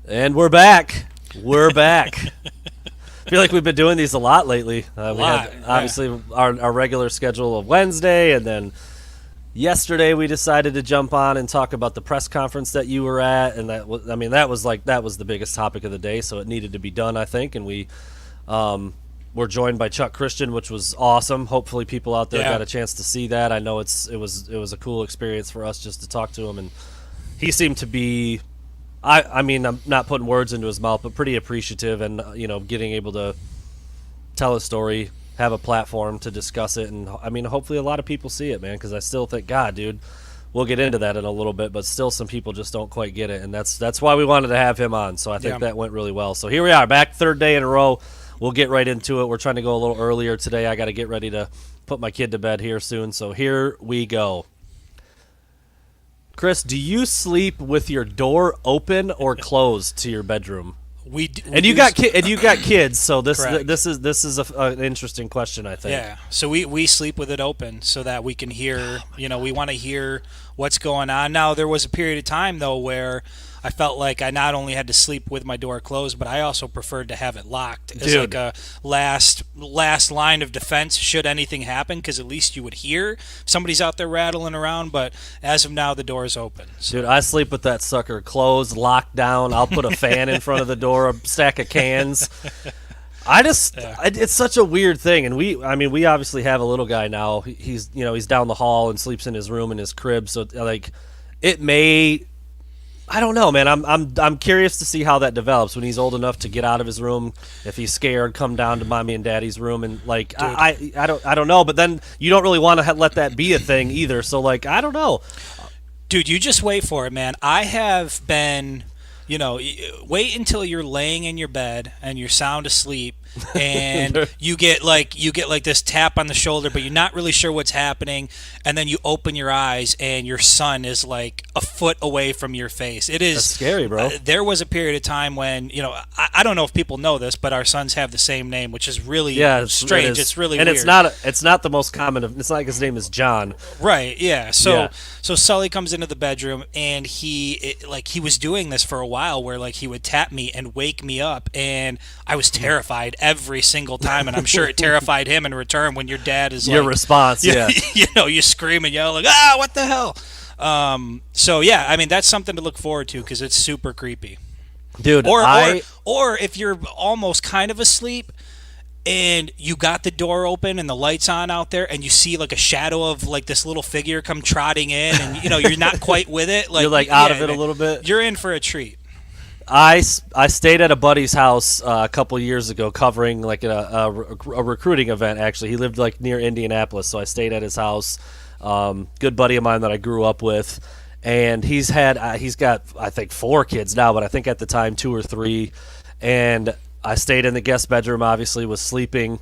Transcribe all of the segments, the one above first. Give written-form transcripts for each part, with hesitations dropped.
And we're back. We're back. I feel like we've been doing these a lot lately. We had obviously our regular schedule of Wednesday, and then yesterday we decided to jump on and talk about the press conference that you were at, and that was the biggest topic of the day, so it needed to be done, I think. And we were joined by Chuck Christian, which was awesome. Hopefully, people out there got a chance to see that. I know it was a cool experience for us just to talk to him, and he seemed to be. I mean, I'm not putting words into his mouth, but pretty appreciative, and getting able to tell a story, have a platform to discuss it, and I mean, hopefully, a lot of people see it, man. Because I still think, God, dude, we'll get into that in a little bit, but still, some people just don't quite get it, and that's why we wanted to have him on. So I think that went really well. So here we are, back third day in a row. We'll get right into it. We're trying to go a little earlier today. I got to get ready to put my kid to bed here soon. So here we go. Chris, do you sleep with your door open or closed to your bedroom? You got kids, so this is an interesting question, I think. Yeah, so we sleep with it open so that we can hear. We want to hear what's going on. Now there was a period of time though where I felt like I not only had to sleep with my door closed, but I also preferred to have it locked as like a last line of defense should anything happen, because at least you would hear somebody's out there rattling around. But as of now, the door is open. So. Dude, I sleep with that sucker closed, locked down. I'll put a fan in front of the door, a stack of cans. It's such a weird thing, and we obviously have a little guy now. He's down the hall and sleeps in his room in his crib. So like, it may. I don't know, man. I'm curious to see how that develops when he's old enough to get out of his room. If he's scared, come down to mommy and daddy's room, and like I don't know. But then you don't really want to let that be a thing either. So like I don't know, dude. You just wait for it, man. I have been, wait until you're laying in your bed and you're sound asleep, and you get like this tap on the shoulder, but you're not really sure what's happening, and then you open your eyes and your son is like a foot away from your face. That's scary, bro. There was a period of time when I don't know if people know this, but our sons have the same name, which is really strange. It's really and weird. It's not the most common. It's not like his name is John. Right? Yeah. So Sully comes into the bedroom, and he was doing this for a while, where like he would tap me and wake me up, and I was terrified every single time, and I'm sure it terrified him in return when your dad is your response. You scream and yell like, what the hell. So yeah, I mean, that's something to look forward to, because it's super creepy, dude. Or if you're almost kind of asleep and you got the door open and the lights on out there, and you see like a shadow of like this little figure come trotting in, and you're not quite with it, like you're like out of it a little bit. You're in for a treat. I stayed at a buddy's house a couple years ago, covering like a recruiting event. Actually, he lived like near Indianapolis, so I stayed at his house. Good buddy of mine that I grew up with, and he's got I think 4 kids now, but I think at the time 2 or 3. And I stayed in the guest bedroom. Obviously, was sleeping.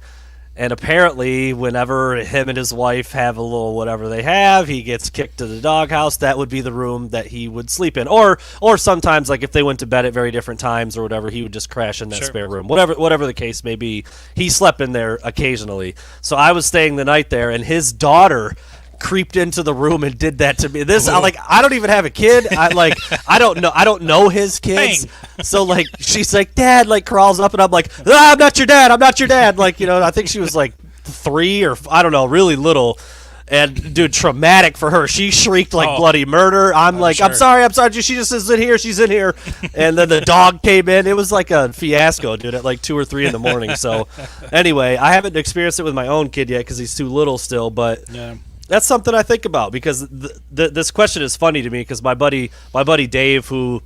And apparently, whenever him and his wife have a little whatever they have, he gets kicked to the doghouse. That would be the room that he would sleep in. Or sometimes, like if they went to bed at very different times or whatever, he would just crash in that spare room. Whatever the case may be, he slept in there occasionally. So I was staying the night there, and his daughter creeped into the room and did that to me. I don't even have a kid. I don't know his kids. Bang. So like she's like, Dad, like crawls up, and I'm like, I'm not your dad. Like, I think she was like 3 or I don't know, really little. And dude, traumatic for her. She shrieked like bloody murder. I'm like, sure. I'm sorry. She just is in here. She's in here. And then the dog came in. It was like a fiasco, dude, at like 2 or 3 in the morning. So anyway, I haven't experienced it with my own kid yet because he's too little still, but yeah. That's something I think about, because this question is funny to me, because my buddy Dave, who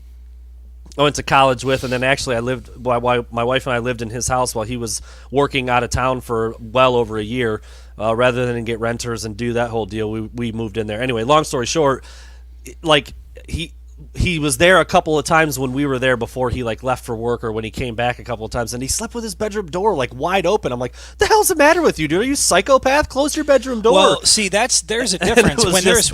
I went to college with, and then actually my wife and I lived in his house while he was working out of town for well over a year. Rather than get renters and do that whole deal, we moved in there. Anyway, long story short, like he was there a couple of times when we were there before he like left for work, or when he came back a couple of times, and he slept with his bedroom door like wide open. I'm like, the hell's the matter with you, dude? Are you a psychopath? Close your bedroom door. Well, see, there's a difference when there's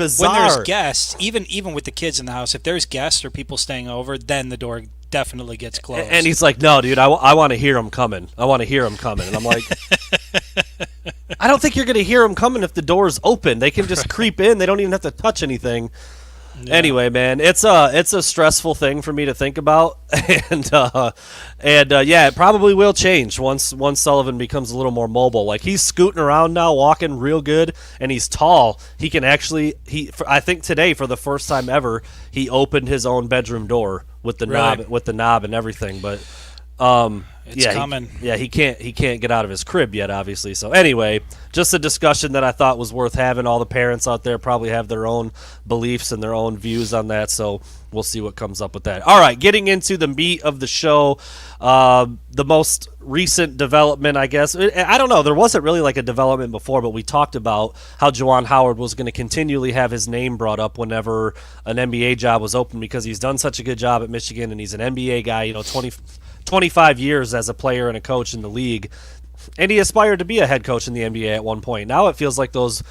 guests, even with the kids in the house. If there's guests or people staying over, then the door definitely gets closed. And he's like, no, dude, I want to hear him coming. And I'm like, I don't think you're going to hear him coming if the door's open. They can just creep in. They don't even have to touch anything. Anyway, man, it's a stressful thing for me to think about, and yeah, it probably will change once Sullivan becomes a little more mobile. Like, he's scooting around now, walking real good, and he's tall. He can actually I think today, for the first time ever, he opened his own bedroom door with the knob and everything. But it's coming. He can't get out of his crib yet, obviously. So anyway, just a discussion that I thought was worth having. All the parents out there probably have their own beliefs and their own views on that, so we'll see what comes up with that. All right, getting into the meat of the show, the most recent development, I guess. I don't know. There wasn't really like a development before, but we talked about how Juwan Howard was going to continually have his name brought up whenever an NBA job was open, because he's done such a good job at Michigan, and he's an NBA guy, 25 years as a player and a coach in the league, and he aspired to be a head coach in the NBA at one point. Now it feels like those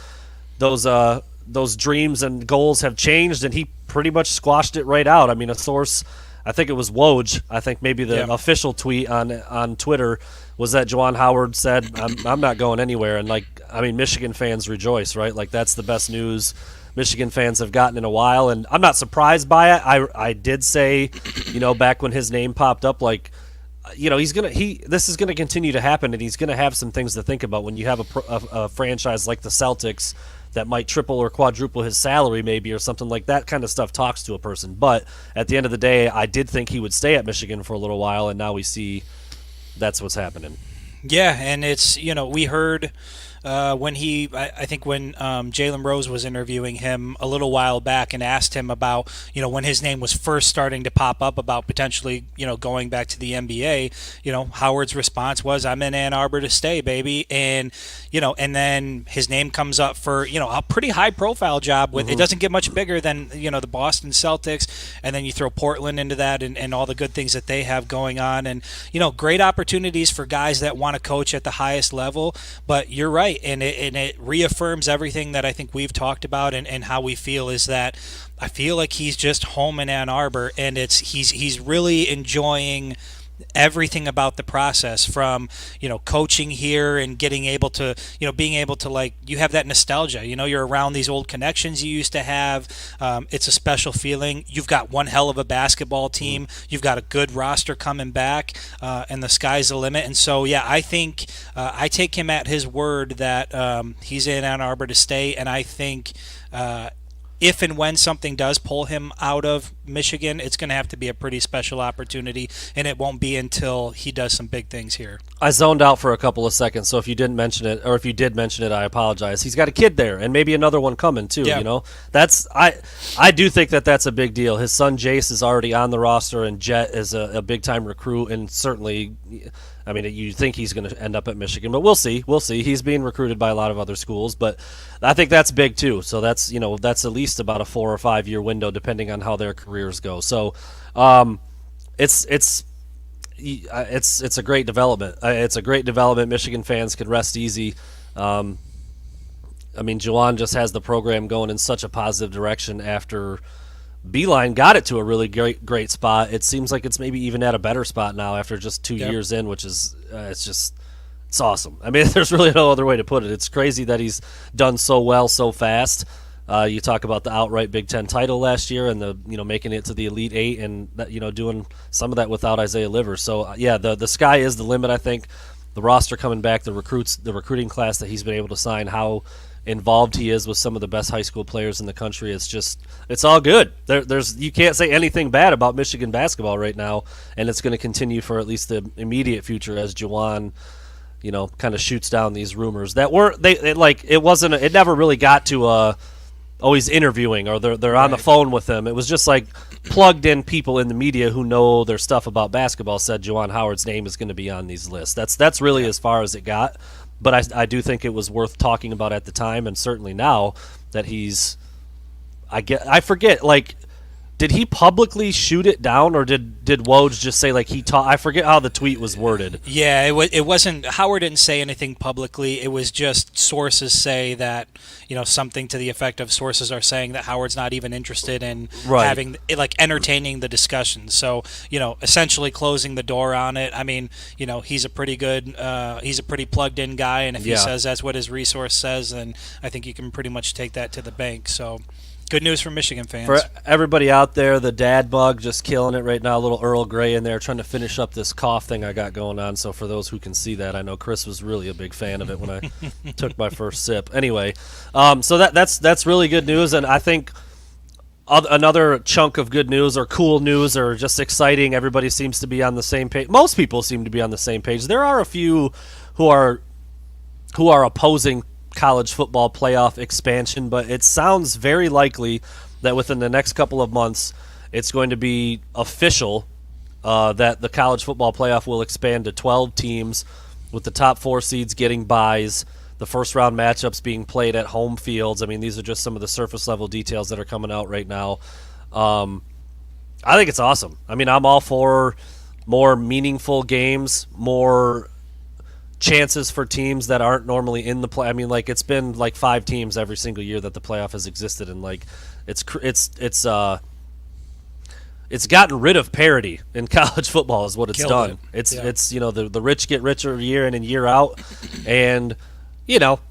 dreams and goals have changed, and he pretty much squashed it right out. I mean, a source, I think it was Woj, I think maybe the official tweet on Twitter was that Juwan Howard said, I'm not going anywhere. And Michigan fans rejoice, right? Like, that's the best news Michigan fans have gotten in a while, and I'm not surprised by it. I did say, back when his name popped up, like, this is gonna continue to happen, and he's gonna have some things to think about when you have a franchise like the Celtics that might triple or quadruple his salary, maybe, or something like that. Kind of stuff talks to a person. But at the end of the day, I did think he would stay at Michigan for a little while, and now we see that's what's happening. Yeah, and it's we heard. When Jalen Rose was interviewing him a little while back and asked him about, when his name was first starting to pop up about potentially, going back to the NBA, Howard's response was, I'm in Ann Arbor to stay, baby. And, and then his name comes up for, a pretty high profile job with, it doesn't get much bigger than, the Boston Celtics. And then you throw Portland into that and all the good things that they have going on. And, great opportunities for guys that want to coach at the highest level. But you're right. And it reaffirms everything that I think we've talked about and how we feel is that I feel like he's just home in Ann Arbor, and he's really enjoying everything about the process, from coaching here and being able to like, you have that nostalgia, you're around these old connections you used to have. It's a special feeling. You've got one hell of a basketball team, you've got a good roster coming back, and the sky's the limit. And so I think I take him at his word that he's in Ann Arbor to stay. And I think if and when something does pull him out of Michigan, it's going to have to be a pretty special opportunity, and it won't be until he does some big things here. I zoned out for a couple of seconds, so if you didn't mention it, or if you did mention it, I apologize. He's got a kid there, and maybe another one coming too. Yeah. That's I do think that's a big deal. His son Jace is already on the roster, and Jet is a big time recruit, and certainly, I mean, you think he's going to end up at Michigan, but we'll see. We'll see. He's being recruited by a lot of other schools, but I think that's big too. So that's at least about a 4 or 5 year window, depending on how their careers go. So it's a great development. It's a great development. Michigan fans can rest easy. Juwan just has the program going in such a positive direction after Beeline got it to a really great spot. It seems like it's maybe even at a better spot now after just 2 years in, which is it's awesome. I mean, there's really no other way to put it. It's crazy that he's done so well so fast. You talk about the outright Big Ten title last year, and the making it to the Elite Eight, and doing some of that without Isaiah Livers. So the sky is the limit. I think the roster coming back, the recruiting class that he's been able to sign, how involved he is with some of the best high school players in the country. It's all good. You can't say anything bad about Michigan basketball right now, and it's going to continue for at least the immediate future as Juwan, kind of shoots down these rumors that it never really got to always interviewing, or they're on the phone with him. It was just like plugged in people in the media who know their stuff about basketball said Juwan Howard's name is going to be on these lists. That's really as far as it got. But I do think it was worth talking about at the time, and certainly now that I forget, like, did he publicly shoot it down, or did Woj just say, like, I forget how the tweet was worded. Yeah, it wasn't, Howard didn't say anything publicly. It was just sources say that, something to the effect of, sources are saying that Howard's not even interested in having, like, entertaining the discussion. So, essentially closing the door on it. I mean, he's a pretty plugged in guy, and if he says that's what his resource says, then I think you can pretty much take that to the bank. So Good news for Michigan fans. For everybody out there, the dad bug just killing it right now. A little Earl Grey in there, trying to finish up this cough thing I got going on. So for those who can see that, I know Chris was really a big fan of it when I took my first sip. Anyway, so that's really good news, and I think another chunk of good news or cool news or just exciting. Everybody seems to be on the same page. Most people seem to be on the same page. There are a few who are opposing college football playoff expansion, but it sounds very likely that within the next couple of months it's going to be official that the college football playoff will expand to 12 teams with the top 4 seeds getting byes, the first round matchups being played at home fields. I mean, these are just some of the surface level details that are coming out right now. I think it's awesome. I mean, I'm all for more meaningful games, more chances for teams that aren't normally in the play. I mean, like, it's been like 5 teams every single year that the playoff has existed, and like it's gotten rid of parity in college football is what it's done. It's the rich get richer year in and year out, and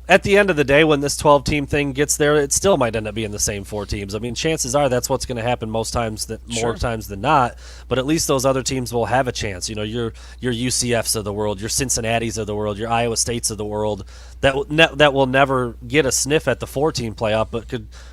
at the end of the day, when this 12-team thing gets there, it still might end up being the same 4 teams. I mean, chances are that's what's going to happen more times than not. But at least those other teams will have a chance. Your UCFs of the world, your Cincinnatis of the world, your Iowa States of the world that will never get a sniff at the 4-team playoff, but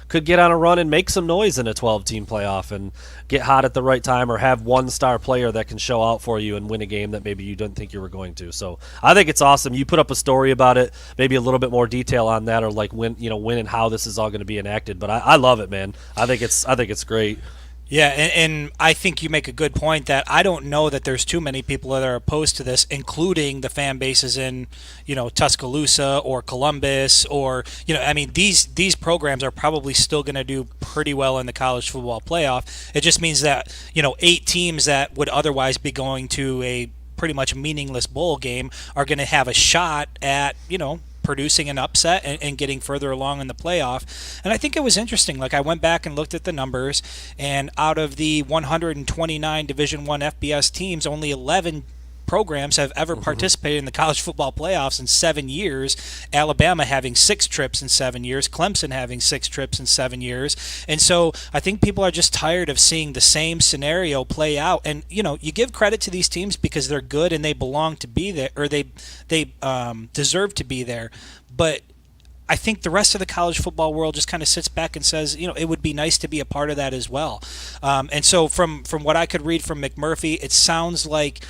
could get on a run and make some noise in a 12-team playoff and get hot at the right time, or have one star player that can show out for you and win a game that maybe you didn't think you were going to. So I think it's awesome. You put up a story about it, maybe a little bit more detail on that, or like when and how this is all going to be enacted. But I love it, man. I think it's great. Yeah, and I think you make a good point that I don't know that there's too many people that are opposed to this, including the fan bases in, Tuscaloosa or Columbus, or, I mean, these programs are probably still going to do pretty well in the college football playoff. It just means that, 8 teams that would otherwise be going to a pretty much meaningless bowl game are going to have a shot at, producing an upset and getting further along in the playoff. And I think it was interesting. Like, I went back and looked at the numbers, and out of the 129 Division I FBS teams, only 11 programs have ever participated in the college football playoffs in 7 years. Alabama having 6 trips in 7 years, Clemson having 6 trips in 7 years. And so I think people are just tired of seeing the same scenario play out. And you give credit to these teams because they're good and they belong to be there, or they deserve to be there. But I think the rest of the college football world just kind of sits back and says, it would be nice to be a part of that as well. And so from what I could read from McMurphy, it sounds like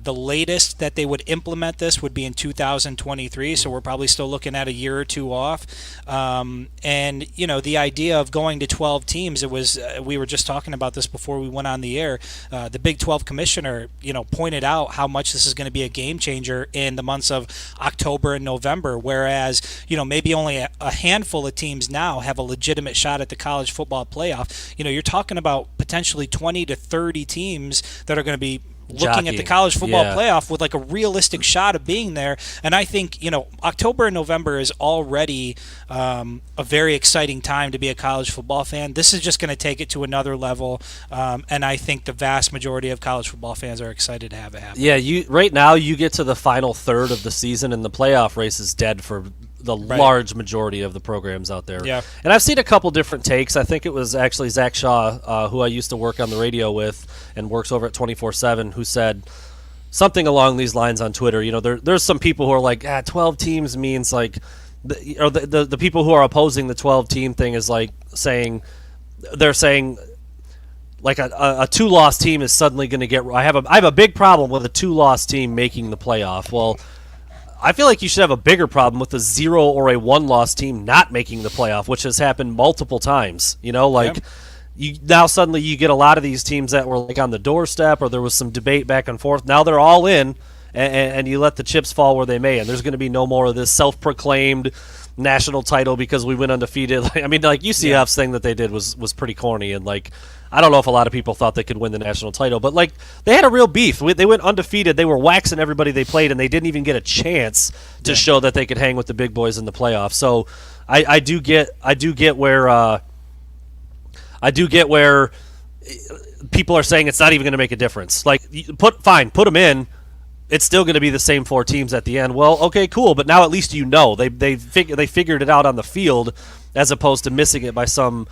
the latest that they would implement this would be in 2023, so we're probably still looking at a year or 2 off. And the idea of going to 12 teams, it was we were just talking about this before we went on the air. The Big 12 commissioner, pointed out how much this is going to be a game changer in the months of October and November, whereas maybe only a handful of teams now have a legitimate shot at the college football playoff. You're talking about potentially 20 to 30 teams that are going to be looking at the college football playoff with like a realistic shot of being there. And I think, October and November is already a very exciting time to be a college football fan. This is just going to take it to another level. And I think the vast majority of college football fans are excited to have it happen. Yeah, right now you get to the final third of the season and the playoff race is dead for the large majority of the programs out there. Yeah. And I've seen a couple different takes. I think it was actually Zach Shaw, who I used to work on the radio with and works over at 24/7, who said something along these lines on Twitter. There's some people who are like, 12 teams means like, the people who are opposing the 12-team thing is like they're saying like a 2-loss team is suddenly going to get. I have a big problem with a 2-loss team making the playoff. Well, I feel like you should have a bigger problem with a 0 or a 1-loss team not making the playoff, which has happened multiple times. Now suddenly you get a lot of these teams that were like on the doorstep, or there was some debate back and forth. Now they're all in, and you let the chips fall where they may. And there's going to be no more of this self-proclaimed national title because we went undefeated. I mean, like UCF's thing that they did was pretty corny, and like I don't know if a lot of people thought they could win the national title, but like they had a real beef. They went undefeated. They were waxing everybody they played, and they didn't even get a chance to show that they could hang with the big boys in the playoffs. So I do get where people are saying it's not even going to make a difference. Like put them in. It's still going to be the same 4 teams at the end. Well, okay, cool, but now at least they figured it out on the field, as opposed to missing it by some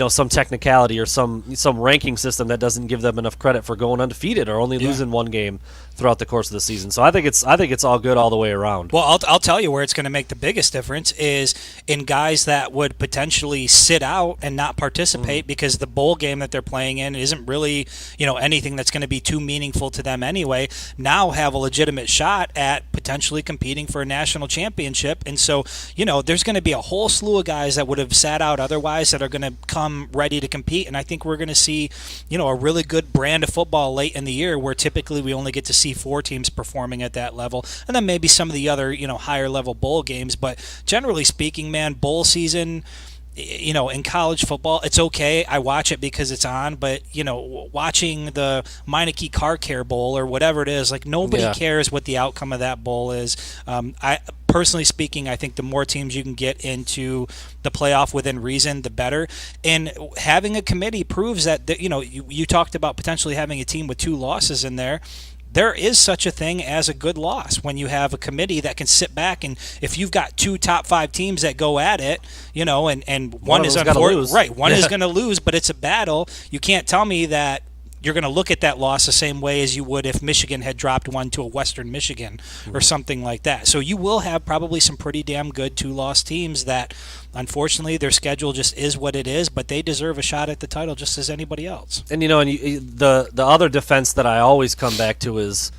some technicality or some ranking system that doesn't give them enough credit for going undefeated or only losing one game throughout the course of the season. So I think it's all good all the way around. Well, I'll tell you where it's going to make the biggest difference is in guys that would potentially sit out and not participate because the bowl game that they're playing in isn't really, anything that's going to be too meaningful to them anyway. Now have a legitimate shot at potentially competing for a national championship. And so, there's going to be a whole slew of guys that would have sat out otherwise that are going to come ready to compete. And I think we're going to see, a really good brand of football late in the year where typically we only get to see 4 teams performing at that level, and then maybe some of the other higher level bowl games. But generally speaking, man, bowl season, in college football, it's okay. I watch it because it's on, but watching the Meineke Car Care Bowl or whatever it is, like nobody cares what the outcome of that bowl is. I personally speaking, I think the more teams you can get into the playoff within reason, the better. And having a committee proves that you talked about potentially having a team with 2 losses in there. There is such a thing as a good loss when you have a committee that can sit back, and if you've got 2 top 5 teams that go at it, and one is unfortunate, right? One is going to lose, but it's a battle. You can't tell me that you're going to look at that loss the same way as you would if Michigan had dropped one to a Western Michigan or something like that. So you will have probably some pretty damn good 2-loss teams that, unfortunately, their schedule just is what it is, but they deserve a shot at the title just as anybody else. And the other defense that I always come back to is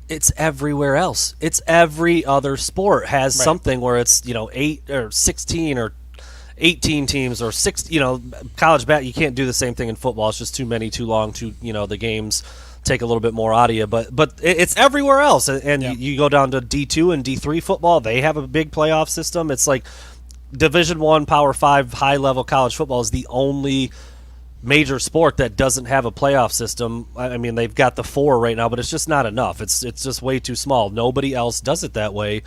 it's everywhere else. It's every other sport has something where it's 8 or 16 or 18 teams or 6, college bat. You can't do the same thing in football. It's just too many, too long. The games take a little bit more out of you. But it's everywhere else. And you go down to D2 and D3 football. They have a big playoff system. It's like Division I, Power 5, high level college football is the only major sport that doesn't have a playoff system. I mean, they've got the 4 right now, but it's just not enough. It's just way too small. Nobody else does it that way.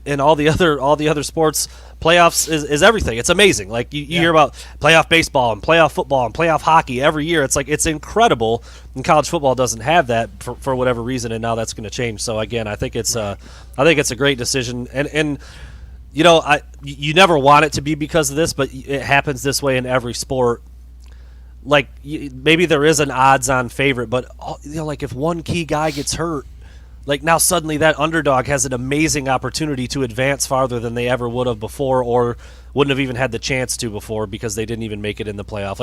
In all the other sports, playoffs is everything. It's amazing. Like you hear about playoff baseball and playoff football and playoff hockey every year. It's like it's incredible. And college football doesn't have that for whatever reason, and now that's going to change. So again, I think it's a great decision. And you never want it to be because of this, but it happens this way in every sport. Like maybe there is an odds-on favorite, but like if one key guy gets hurt. Like now suddenly that underdog has an amazing opportunity to advance farther than they ever would have before or wouldn't have even had the chance to before because they didn't even make it in the playoff.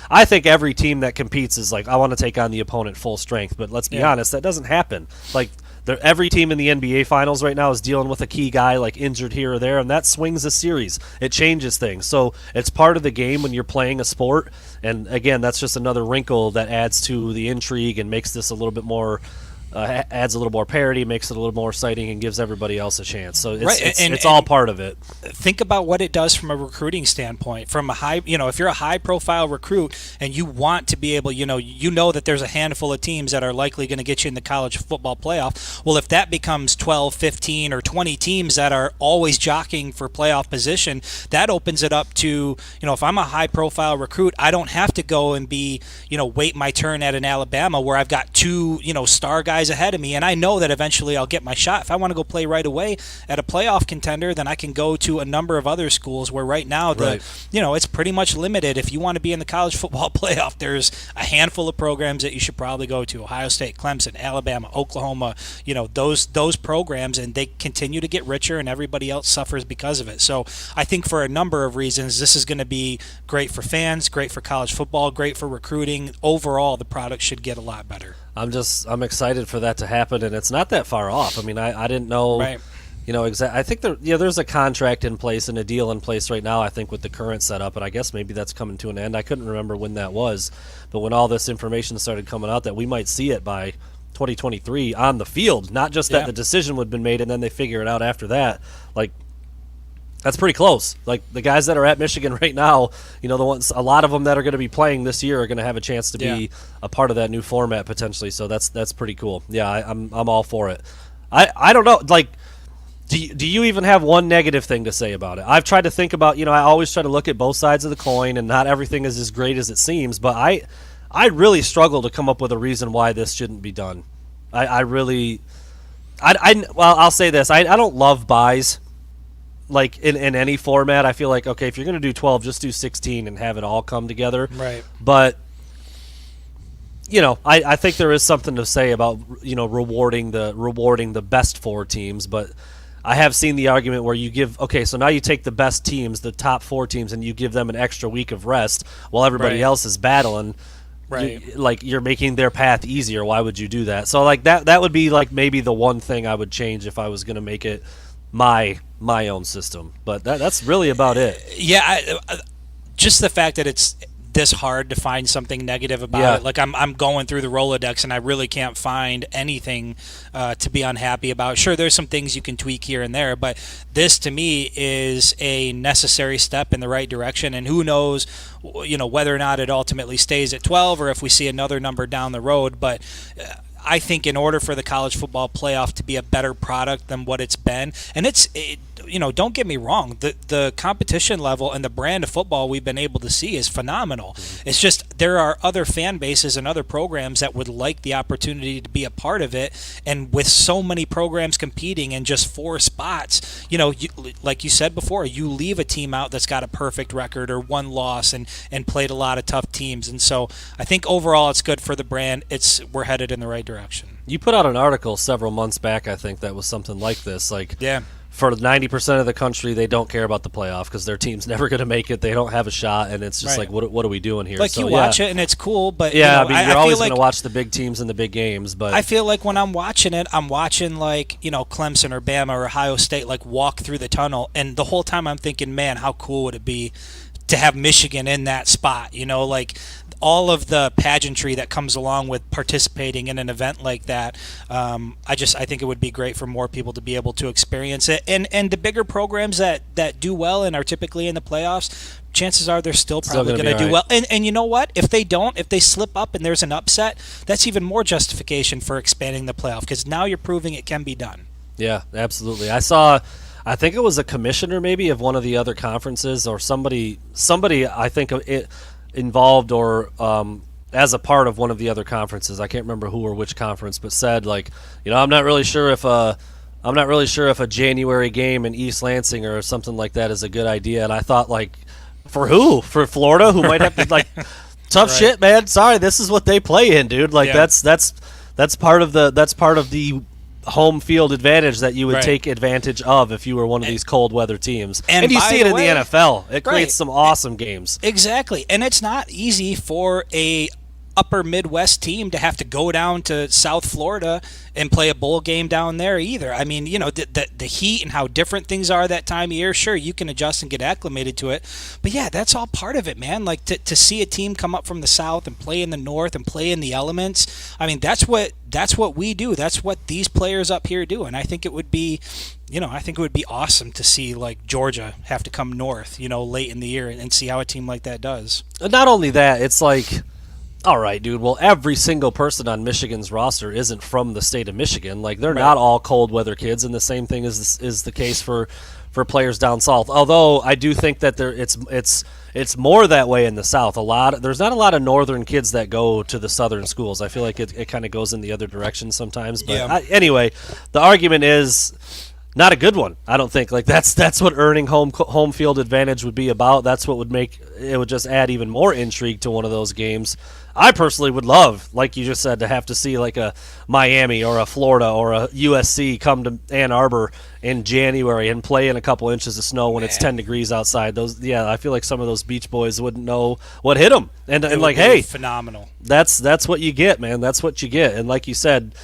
I think every team that competes is like, I want to take on the opponent full strength, but let's be honest, that doesn't happen. Like every team in the NBA Finals right now is dealing with a key guy like injured here or there, and that swings a series. It changes things. So it's part of the game when you're playing a sport, and again, that's just another wrinkle that adds to the intrigue and makes this a little bit more adds a little more parity, makes it a little more exciting, and gives everybody else a chance. So it's all part of it. Think about what it does from a recruiting standpoint. From a high, if you're a high-profile recruit and you want to be able, that there's a handful of teams that are likely going to get you in the college football playoff. Well, if that becomes 12, 15, or 20 teams that are always jockeying for playoff position, that opens it up to, if I'm a high-profile recruit, I don't have to go and be, wait my turn at an Alabama where I've got 2, star guys ahead of me, and I know that eventually I'll get my shot. If I want to go play right away at a playoff contender, then I can go to a number of other schools where right now it's pretty much limited. If you want to be in the college football playoff, there's a handful of programs that you should probably go to: Ohio State, Clemson, Alabama, Oklahoma, those programs, and they continue to get richer and everybody else suffers because of it. So I think for a number of reasons this is going to be great for fans, great for college football, great for recruiting. Overall, the product should get a lot better. I'm excited for that to happen, and it's not that far off. I mean, I didn't know, I think there's a contract in place and a deal in place right now, I think, with the current setup, and I guess maybe that's coming to an end. I couldn't remember when that was, but when all this information started coming out that we might see it by 2023 on the field, not just that the decision would have been made and then they figure it out after that, like, that's pretty close. Like the guys that are at Michigan right now, the ones, a lot of them that are going to be playing this year are going to have a chance to be a part of that new format potentially. So that's pretty cool. Yeah, I'm all for it. I don't know. Like, do you even have one negative thing to say about it? I've tried to think about. I always try to look at both sides of the coin, and not everything is as great as it seems. But I really struggle to come up with a reason why this shouldn't be done. I'll say this. I don't love buys. like in any format. I feel like, okay, if you're going to do 12, just do 16 and have it all come together. Right. But I think there is something to say about rewarding the best 4 teams, but I have seen the argument where you give, okay, so now you take the best teams, the top 4 teams, and you give them an extra week of rest while everybody else is battling. Right. You're making their path easier. Why would you do that? So like that would be like maybe the one thing I would change if I was going to make it my own system. But that's really about it. Yeah, just the fact that it's this hard to find something negative about it. Like I'm going through the Rolodex and I really can't find anything to be unhappy about. Sure, there's some things you can tweak here and there, but this to me is a necessary step in the right direction. And who knows, whether or not it ultimately stays at 12 or if we see another number down the road. But I think in order for the college football playoff to be a better product than what it's been, and don't get me wrong, the competition level and the brand of football we've been able to see is phenomenal. It's just there are other fan bases and other programs that would like the opportunity to be a part of it, and with so many programs competing in just 4 spots, like you said before, you leave a team out that's got a perfect record or 1 loss and played a lot of tough teams. And so I think overall it's good for the brand. We're headed in the right direction. You put out an article several months back, I think, that was something like this. Like, yeah. For 90% of the country, they don't care about the playoff because their team's never going to make it. They don't have a shot, and it's just like, what are we doing here? Like, so, you watch it, and it's cool, but yeah, you're always like, going to watch the big teams and the big games. But I feel like when I'm watching it, I'm watching like Clemson or Bama or Ohio State like walk through the tunnel, and the whole time I'm thinking, man, how cool would it be to have Michigan in that spot? Like all of the pageantry that comes along with participating in an event like that. I think it would be great for more people to be able to experience it. And the bigger programs that do well and are typically in the playoffs, chances are they're still probably going to do well. And you know what? If they slip up and there's an upset, that's even more justification for expanding the playoff because now you're proving it can be done. Yeah, absolutely. I think it was a commissioner maybe of one of the other conferences or somebody I think it involved or as a part of one of the other conferences. I can't remember who or which conference, but said like, I'm not really sure if a January game in East Lansing or something like that is a good idea. And I thought, like, for who? For Florida, who might have to like tough shit, man. Sorry, this is what they play in, dude. Like that's part of the home field advantage that you would take advantage of if you were one of these cold weather teams. And you see it in the NFL. It creates some awesome games. Exactly. And it's not easy for a upper Midwest team to have to go down to South Florida and play a bowl game down there either. I mean, the heat and how different things are that time of year, sure, you can adjust and get acclimated to it. But yeah, that's all part of it, man. Like to see a team come up from the South and play in the North and play in the elements, I mean, that's what we do. That's what these players up here do. And I think it would be awesome to see like Georgia have to come north, late in the year and see how a team like that does. And not only that, it's like, all right, dude, well, every single person on Michigan's roster isn't from the state of Michigan. Like, they're not all cold weather kids, and the same thing is the case for players down south. Although I do think that it's more that way in the South. There's not a lot of northern kids that go to the southern schools. I feel like it kind of goes in the other direction sometimes. But anyway, the argument is not a good one. I don't think. Like that's what earning home field advantage would be about. That's what would make it would just add even more intrigue to one of those games. I personally would love, like you just said, to have to see like a Miami or a Florida or a USC come to Ann Arbor in January and play in a couple inches of snow when it's 10 degrees outside. I feel like some of those Beach Boys wouldn't know what hit them. And like, hey, phenomenal. That's what you get, man. That's what you get. And like you said,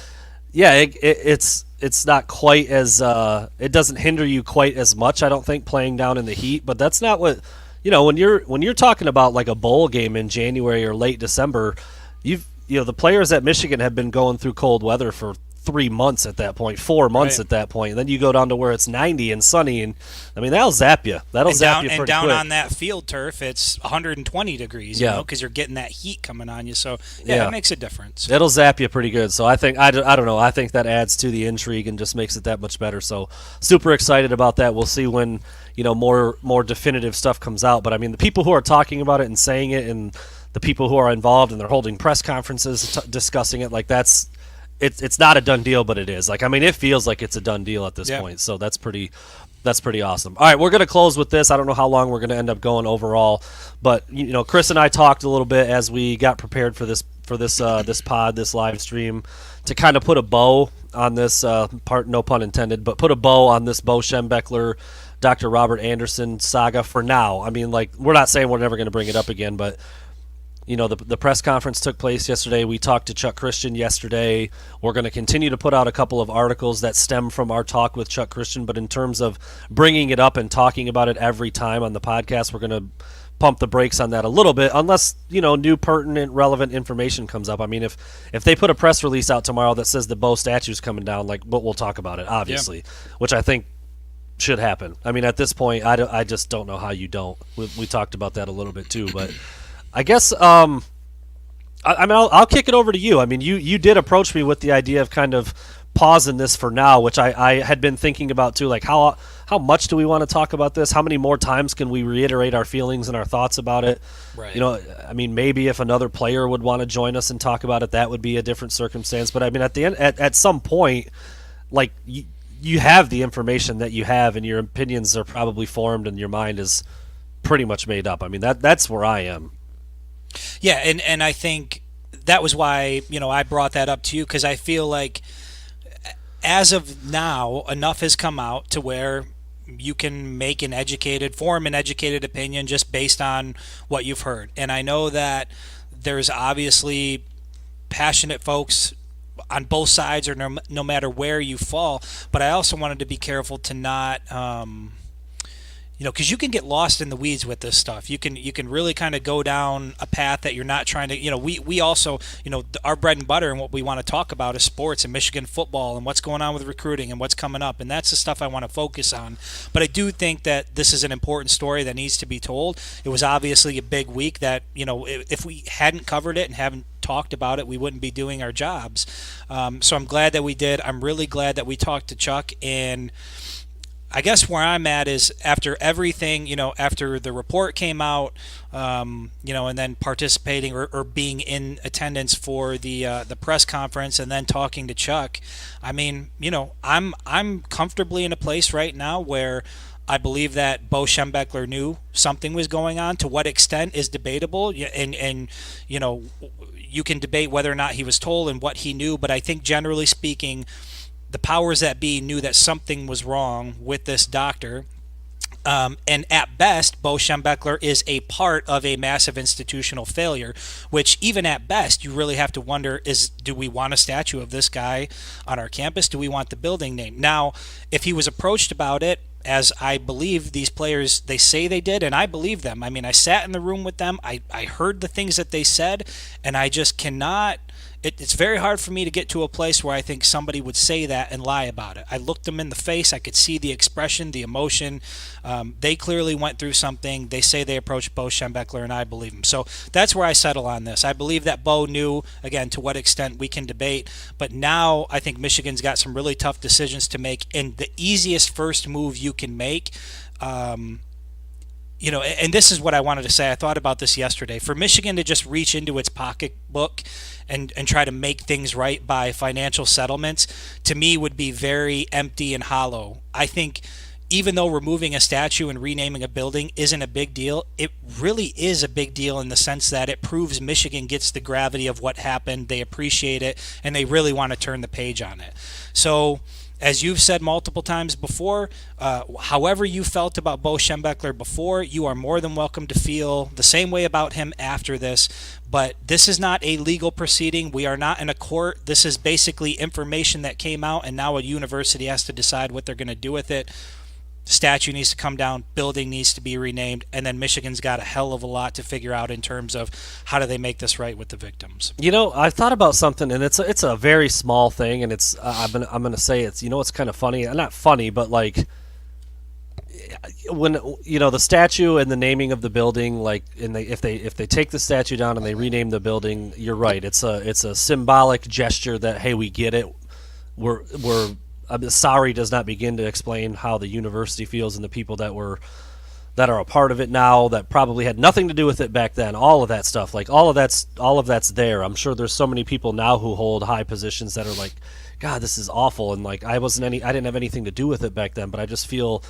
it's not quite as it doesn't hinder you quite as much, I don't think, playing down in the heat. But that's not what when you're talking about like a bowl game in January or late December, the players at Michigan have been going through cold weather for 3 months at that point, 4 months at that point. And then you go down to where it's 90 and sunny, and I mean that'll zap you. Pretty and down quick. On that field turf, it's 120 degrees, because you're getting that heat coming on you. So it makes a difference. It'll zap you pretty good. So I think I don't know. I think that adds to the intrigue and just makes it that much better. So super excited about that. We'll see when more definitive stuff comes out. But I mean, the people who are talking about it and saying it, and the people who are involved and they're holding press conferences discussing it, like that's. It's not a done deal, but it is. Like, I mean, it feels like it's a done deal at this point. So that's pretty That's pretty awesome. All right, we're going to close with this. I don't know how long we're going to end up going overall, but Chris and I talked a little bit as we got prepared for this pod, this live stream, to kind of put a bow on this part, no pun intended, but put a bow on this Bo Schembechler, Dr. Robert Anderson saga for now. I mean, like, we're not saying we're never going to bring it up again, but the press conference took place yesterday. We talked to Chuck Christian yesterday. We're going to continue to put out a couple of articles that stem from our talk with Chuck Christian, but in terms of bringing it up and talking about it every time on the podcast, we're going to pump the brakes on that a little bit unless, new pertinent, relevant information comes up. I mean, if they put a press release out tomorrow that says the Bo statue's coming down, but we'll talk about it, obviously, which I think should happen. I mean, at this point, I just don't know how you don't. We talked about that a little bit too, but I guess I'll kick it over to you. I mean, you did approach me with the idea of kind of pausing this for now, which I had been thinking about too. Like, how much do we want to talk about this? How many more times can we reiterate our feelings and our thoughts about it? Right. I mean, maybe if another player would want to join us and talk about it, that would be a different circumstance. But I mean, at the end, at some point, like, you have the information that you have, and your opinions are probably formed, and your mind is pretty much made up. I mean, that's where I am. Yeah, and I think that was why, I brought that up to you, because I feel like as of now, enough has come out to where you can form an educated opinion just based on what you've heard. And I know that there's obviously passionate folks on both sides, or no matter where you fall, but I also wanted to be careful to not because you can get lost in the weeds with this stuff. You can really kind of go down a path that you're not trying to. We also, our bread and butter and what we want to talk about is sports and Michigan football and what's going on with recruiting and what's coming up, and that's the stuff I want to focus on. But I do think that this is an important story that needs to be told. It was obviously a big week that, if we hadn't covered it and haven't talked about it, we wouldn't be doing our jobs. So I'm glad that we did. I'm really glad that we talked to Chuck. And I guess where I'm at is after everything, after the report came out, and then participating or being in attendance for the press conference and then talking to Chuck, I mean, I'm comfortably in a place right now where I believe that Bo Schembechler knew something was going on. To what extent is debatable, and you can debate whether or not he was told and what he knew, but I think generally speaking, the powers that be knew that something was wrong with this doctor. And at best, Bo Schembechler is a part of a massive institutional failure, which even at best, you really have to wonder do we want a statue of this guy on our campus? Do we want the building name? Now, if he was approached about it, as I believe these players, they say they did, and I believe them. I mean, I sat in the room with them. I heard the things that they said, and I just cannot. It's very hard for me to get to a place where I think somebody would say that and lie about it. I looked them in the face. I could see the expression, the emotion. They clearly went through something. They say they approached Bo Schembechler, and I believe them. So that's where I settle on this. I believe that Bo knew, again, to what extent we can debate. But now I think Michigan's got some really tough decisions to make. And the easiest first move you can make, and this is what I wanted to say. I thought about this yesterday. For Michigan to just reach into its pocketbook and try to make things right by financial settlements, to me, would be very empty and hollow. I think even though removing a statue and renaming a building isn't a big deal, it really is a big deal in the sense that it proves Michigan gets the gravity of what happened. They appreciate it, and they really want to turn the page on it. So, as you've said multiple times before, however you felt about Bo Schembechler before, you are more than welcome to feel the same way about him after this. But this is not a legal proceeding. We are not in a court. This is basically information that came out, and now a university has to decide what they're going to do with it. Statue needs to come down, building needs to be renamed, and then Michigan's got a hell of a lot to figure out in terms of how do they make this right with the victims. I've thought about something, and it's a very small thing, and it's I'm gonna say it's it's kind of funny, not funny, but like when the statue and the naming of the building, like, and if they take the statue down and they rename the building, you're right. It's a symbolic gesture that, hey, we get it. We're sorry does not begin to explain how the university feels and the people that were that are a part of it now that probably had nothing to do with it back then. All of that stuff, like all of that's there. I'm sure there's so many people now who hold high positions that are like, God, this is awful, and like I didn't have anything to do with it back then, but I just feel,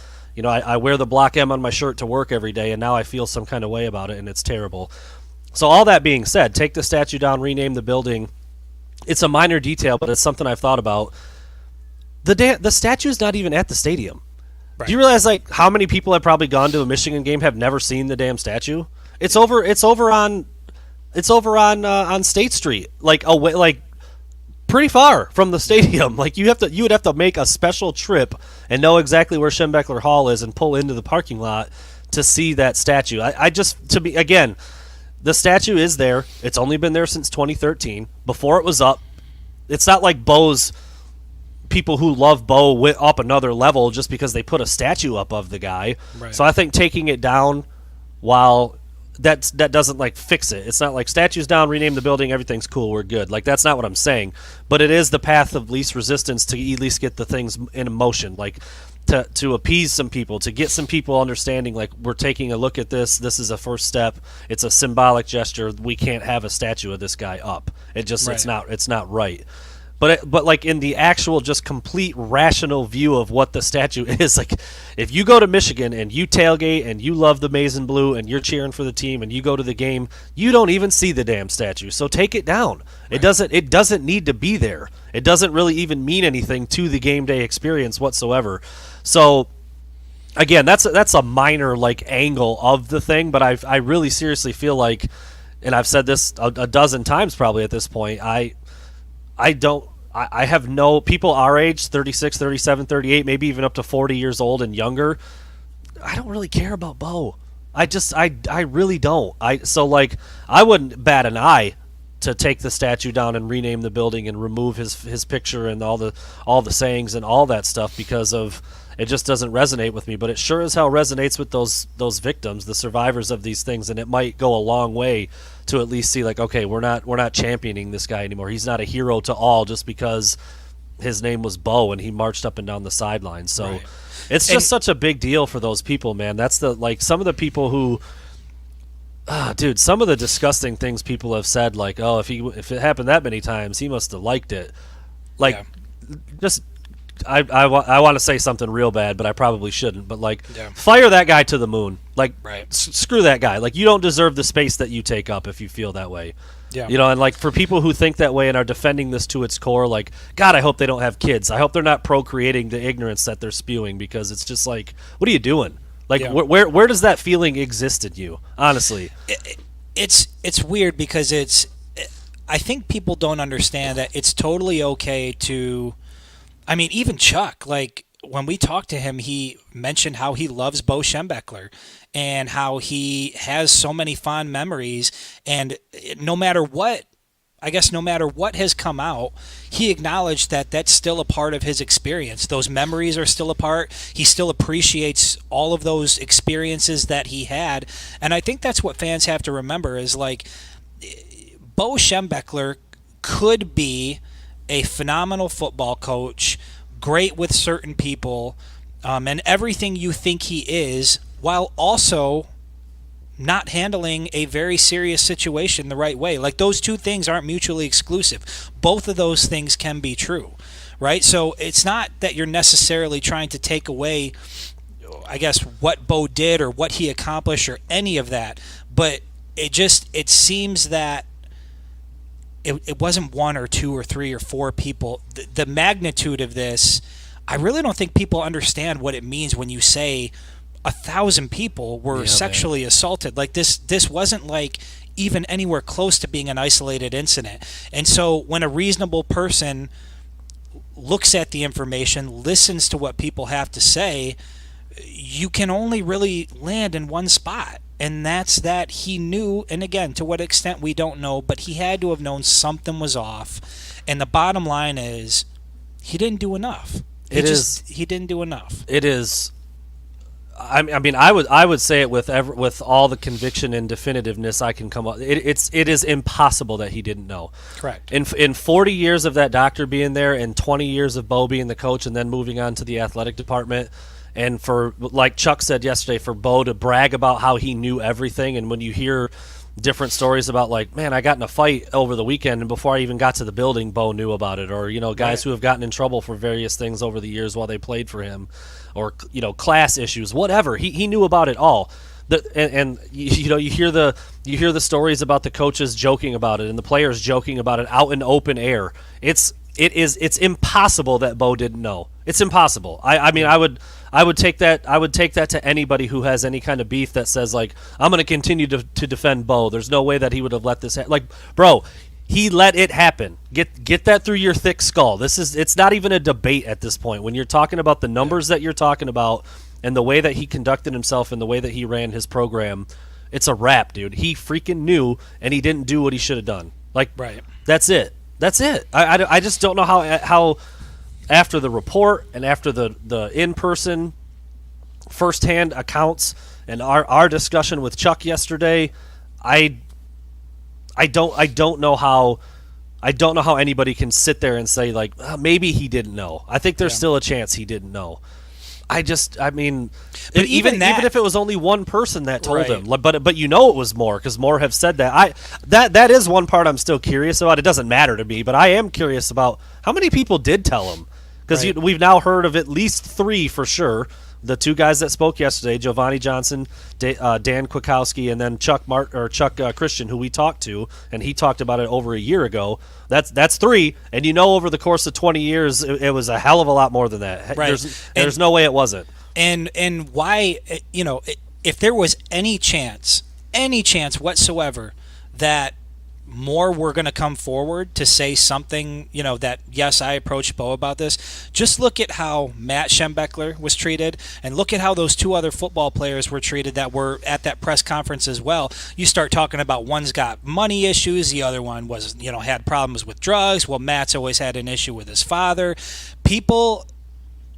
I wear the Block M on my shirt to work every day, and now I feel some kind of way about it, and it's terrible. So all that being said, take the statue down, rename the building. It's a minor detail, but it's something I've thought about. The statue's not even at the stadium. Right. Do you realize like how many people have probably gone to a Michigan game have never seen the damn statue? It's over on State Street, like pretty far from the stadium. Like you would have to make a special trip and know exactly where Schembechler Hall is and pull into the parking lot to see that statue. Again, the statue is there. It's only been there since 2013. Before it was up, it's not like Bo's people who love Bo went up another level just because they put a statue up of the guy. Right. So I think taking it down, while that doesn't like fix it. It's not like statues down, rename the building, everything's cool, we're good. Like that's not what I'm saying. But it is the path of least resistance to at least get the things in motion, like to appease some people, to get some people understanding like we're taking a look at this. This is a first step. It's a symbolic gesture. We can't have a statue of this guy up. It's not right. But like in the actual just complete rational view of what the statue is, like if you go to Michigan and you tailgate and you love the maize and blue and you're cheering for the team and you go to the game, you don't even see the damn statue. So take it down. Right. It doesn't need to be there. It doesn't really even mean anything to the game day experience whatsoever. So again, that's a minor like angle of the thing, but I really seriously feel like, and I've said this a dozen times probably at this point, I have no people our age, 36, 37, 38, maybe even up to 40 years old and younger. I don't really care about Bo. I really don't. I wouldn't bat an eye to take the statue down and rename the building and remove his picture and all the sayings and all that stuff because of it just doesn't resonate with me. But it sure as hell resonates with those victims, the survivors of these things, and it might go a long way to at least see like, okay, we're not championing this guy anymore. He's not a hero to all just because his name was Bo and he marched up and down the sidelines. So right. It's just such a big deal for those people, man. That's some of the people who dude, some of the disgusting things people have said, like, oh, if it happened that many times, he must have liked it. Like, yeah. Just I want to say something real bad, but I probably shouldn't. But like, fire that guy to the moon. Like, right. Screw that guy. Like, you don't deserve the space that you take up if you feel that way. Yeah. And like for people who think that way and are defending this to its core, like, God, I hope they don't have kids. I hope they're not procreating the ignorance that they're spewing, because it's just like, what are you doing? Like, where does that feeling exist in you? Honestly, it's weird because I think people don't understand that it's totally okay to. I mean, even Chuck, like when we talked to him, he mentioned how he loves Bo Schembechler and how he has so many fond memories. And no matter what has come out, he acknowledged that that's still a part of his experience. Those memories are still a part. He still appreciates all of those experiences that he had. And I think that's what fans have to remember is like Bo Schembechler could be a phenomenal football coach, great with certain people, and everything you think he is, while also not handling a very serious situation the right way. Like, those two things aren't mutually exclusive. Both of those things can be true, right? So it's not that you're necessarily trying to take away, I guess, what Bo did or what he accomplished or any of that, but it seems that it wasn't one or two or three or four people. The magnitude of this, I really don't think people understand what it means when you say 1,000 people were sexually assaulted. Like this wasn't like even anywhere close to being an isolated incident. And so when a reasonable person looks at the information, listens to what people have to say, you can only really land in one spot. And that's that he knew, and again, to what extent we don't know, but he had to have known something was off. And the bottom line is, he didn't do enough. He didn't do enough. It is. I mean, I would say it with all the conviction and definitiveness I can come up. It is impossible that he didn't know. Correct. In 40 years of that doctor being there, and 20 years of Bo being the coach, and then moving on to the athletic department, And for, like Chuck said yesterday, for Bo to brag about how he knew everything, and when you hear different stories about, like, man, I got in a fight over the weekend, and before I even got to the building, Bo knew about it. Or, guys who have gotten in trouble for various things over the years while they played for him, or, class issues, whatever. He knew about it all. You hear the stories about the coaches joking about it and the players joking about it out in open air. It's impossible that Bo didn't know. It's impossible. I mean, I would take that to anybody who has any kind of beef that says, like, I'm going to continue to defend Bo. There's no way that he would have let this happen. Like, bro, he let it happen. Get that through your thick skull. It's not even a debate at this point. When you're talking about the numbers that you're talking about and the way that he conducted himself and the way that he ran his program, it's a wrap, dude. He freaking knew, and he didn't do what he should have done. Like, right. That's it. I just don't know how after the report and after the in-person firsthand accounts and our discussion with Chuck yesterday, I don't know how anybody can sit there and say, like, maybe he didn't know. I think there's still a chance he didn't know. Even if it was only one person that told him, but it was more, because more have said that. That is one part I'm still curious about. It doesn't matter to me, but I am curious about how many people did tell him, because we've now heard of at least 3 for sure. The 2 guys that spoke yesterday, Giovanni Johnson, Dan Kwiatkowski, and then Chuck Christian, who we talked to, and he talked about it over a year ago. That's 3, and over the course of 20 years, it was a hell of a lot more than that. Right. There's no way it wasn't. And why, if there was any chance whatsoever that more were going to come forward to say something, that, yes, I approached Bo about this. Just look at how Matt Schembechler was treated, and look at how those 2 other football players were treated that were at that press conference as well. You start talking about one's got money issues, the other one was, had problems with drugs. Well, Matt's always had an issue with his father. People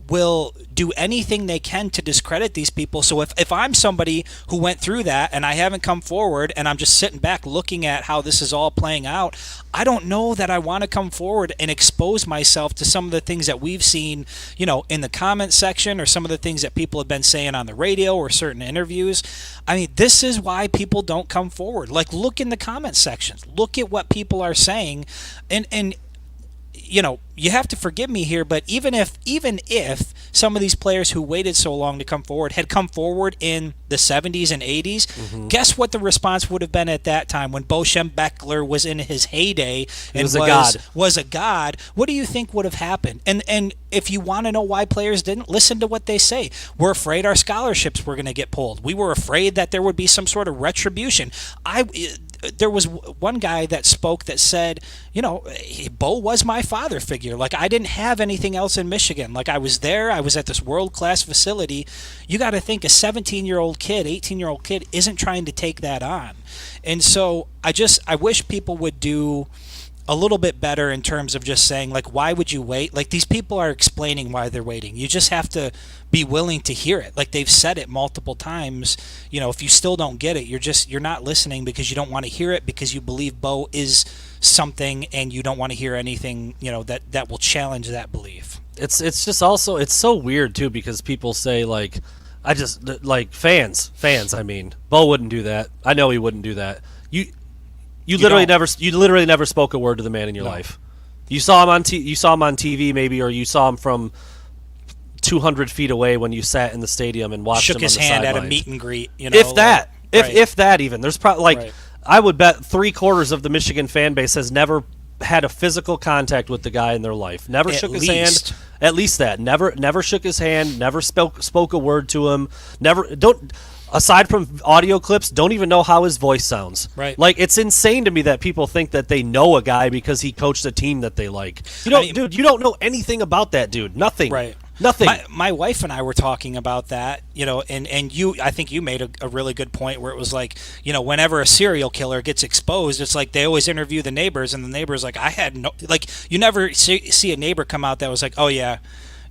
will do anything they can to discredit these people. So if I'm somebody who went through that and I haven't come forward and I'm just sitting back looking at how this is all playing out, I don't know that I want to come forward and expose myself to some of the things that we've seen, in the comment section, or some of the things that people have been saying on the radio or certain interviews. I mean, this is why people don't come forward. Like, look in the comment sections. Look at what people are saying, and you have to forgive me here, but even if some of these players who waited so long to come forward had come forward in the 70s and 80s, guess what the response would have been at that time when Bo Schembechler was in his heyday and was a god? What do you think would have happened? And if you want to know why players didn't, listen to what they say. We're afraid our scholarships were going to get pulled. We were afraid that there would be some sort of retribution. There was one guy that spoke that said, Bo was my father figure. Like, I didn't have anything else in Michigan. Like, I was there. I was at this world-class facility. You got to think a 17-year-old kid, 18-year-old kid isn't trying to take that on. And so I wish people would do a little bit better in terms of just saying, like, why would you wait? Like, these people are explaining why they're waiting. You just have to be willing to hear it. Like, they've said it multiple times. If you still don't get it, you're not listening because you don't want to hear it, because you believe Bo is something and you don't want to hear anything, that will challenge that belief. It's just also, it's so weird too, because people say, like, fans, I mean, Bo wouldn't do that. I know he wouldn't do that. You literally never spoke a word to the man in your life. You saw him on TV maybe, or you saw him from 200 feet away when you sat in the stadium and watched him on the sidelines. Shook his hand at a meet and greet, If that even. There's probably I would bet 3/4 of the Michigan fan base has never had a physical contact with the guy in their life. Never shook his hand. At least that. Never shook his hand. Never spoke a word to him. Aside from audio clips, don't even know how his voice sounds. Right. Like, it's insane to me that people think that they know a guy because he coached a team that they like. Dude, you don't know anything about that dude. Nothing. Right. Nothing. My wife and I were talking about that, and I think you made a really good point where it was like, whenever a serial killer gets exposed, it's like they always interview the neighbors, and the neighbor's like, you never see a neighbor come out that was like, oh yeah,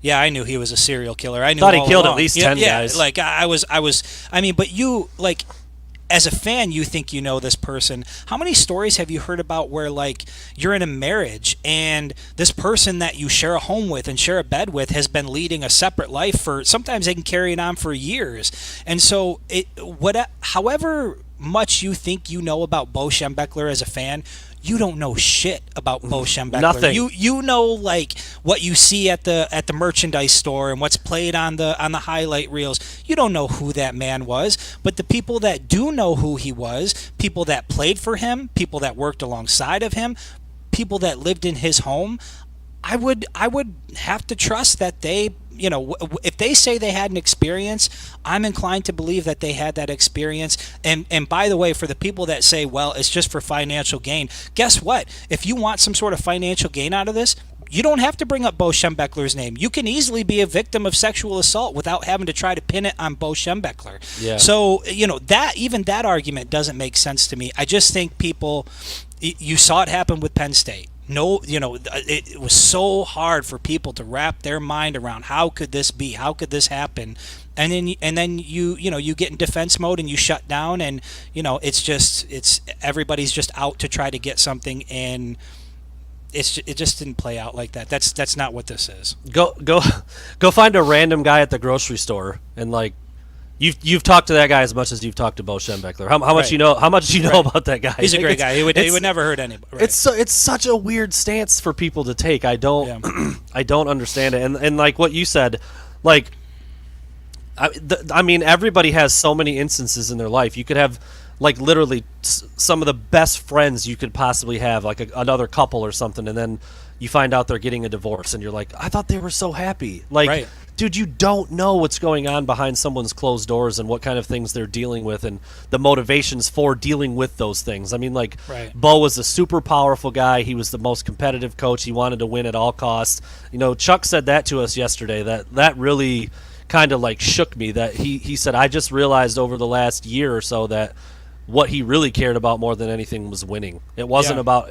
I knew he was a serial killer. I knew. Thought he killed at least 10 guys. Like I was. I mean, but you, like, as a fan, you think you know this person. How many stories have you heard about where, like, you're in a marriage and this person that you share a home with and share a bed with has been leading a separate life for, sometimes they can carry it on for years. And so however much you think you know about Bo Schembechler as a fan, you don't know shit about Bo Schembechler. Nothing. You know, like, what you see at the merchandise store and what's played on the highlight reels. You don't know who that man was, but the people that do know who he was, people that played for him, people that worked alongside of him, people that lived in his home, I would have to trust that they, you know, if they say they had an experience, I'm inclined to believe that they had that experience. And by the way, for the people that say, well, it's just for financial gain, guess what? If you want some sort of financial gain out of this, you don't have to bring up Bo Schembechler's name. You can easily be a victim of sexual assault without having to try to pin it on Bo Schembechler. Yeah. So, you know, even that argument doesn't make sense to me. I just think people, you saw it happen with Penn State. No, you know, it was so hard for people to wrap their mind around how could this be, how could this happen, and then you get in defense mode and you shut down, and you know it's everybody's just out to try to get something, and it just didn't play out like that. That's not what this is. Go find a random guy at the grocery store and like. You've talked to that guy as much as you've talked to Bo Schembechler. How much Right. you know? How much do you know Right. about that guy? He's a Like, great guy. He would never hurt anybody. Right. It's such a weird stance for people to take. I don't I don't understand it. And like what you said, like I mean everybody has so many instances in their life. You could have like literally some of the best friends you could possibly have, like another couple or something, and then you find out they're getting a divorce, and you're like, I thought they were so happy. Like, Right. dude, you don't know what's going on behind someone's closed doors and what kind of things they're dealing with and the motivations for dealing with those things. I mean, like, Right. Bo was a super powerful guy. He was the most competitive coach. He wanted to win at all costs. You know, Chuck said that to us yesterday. That really kind of like shook me. That he said, I just realized over the last year or so that what he really cared about more than anything was winning. It wasn't about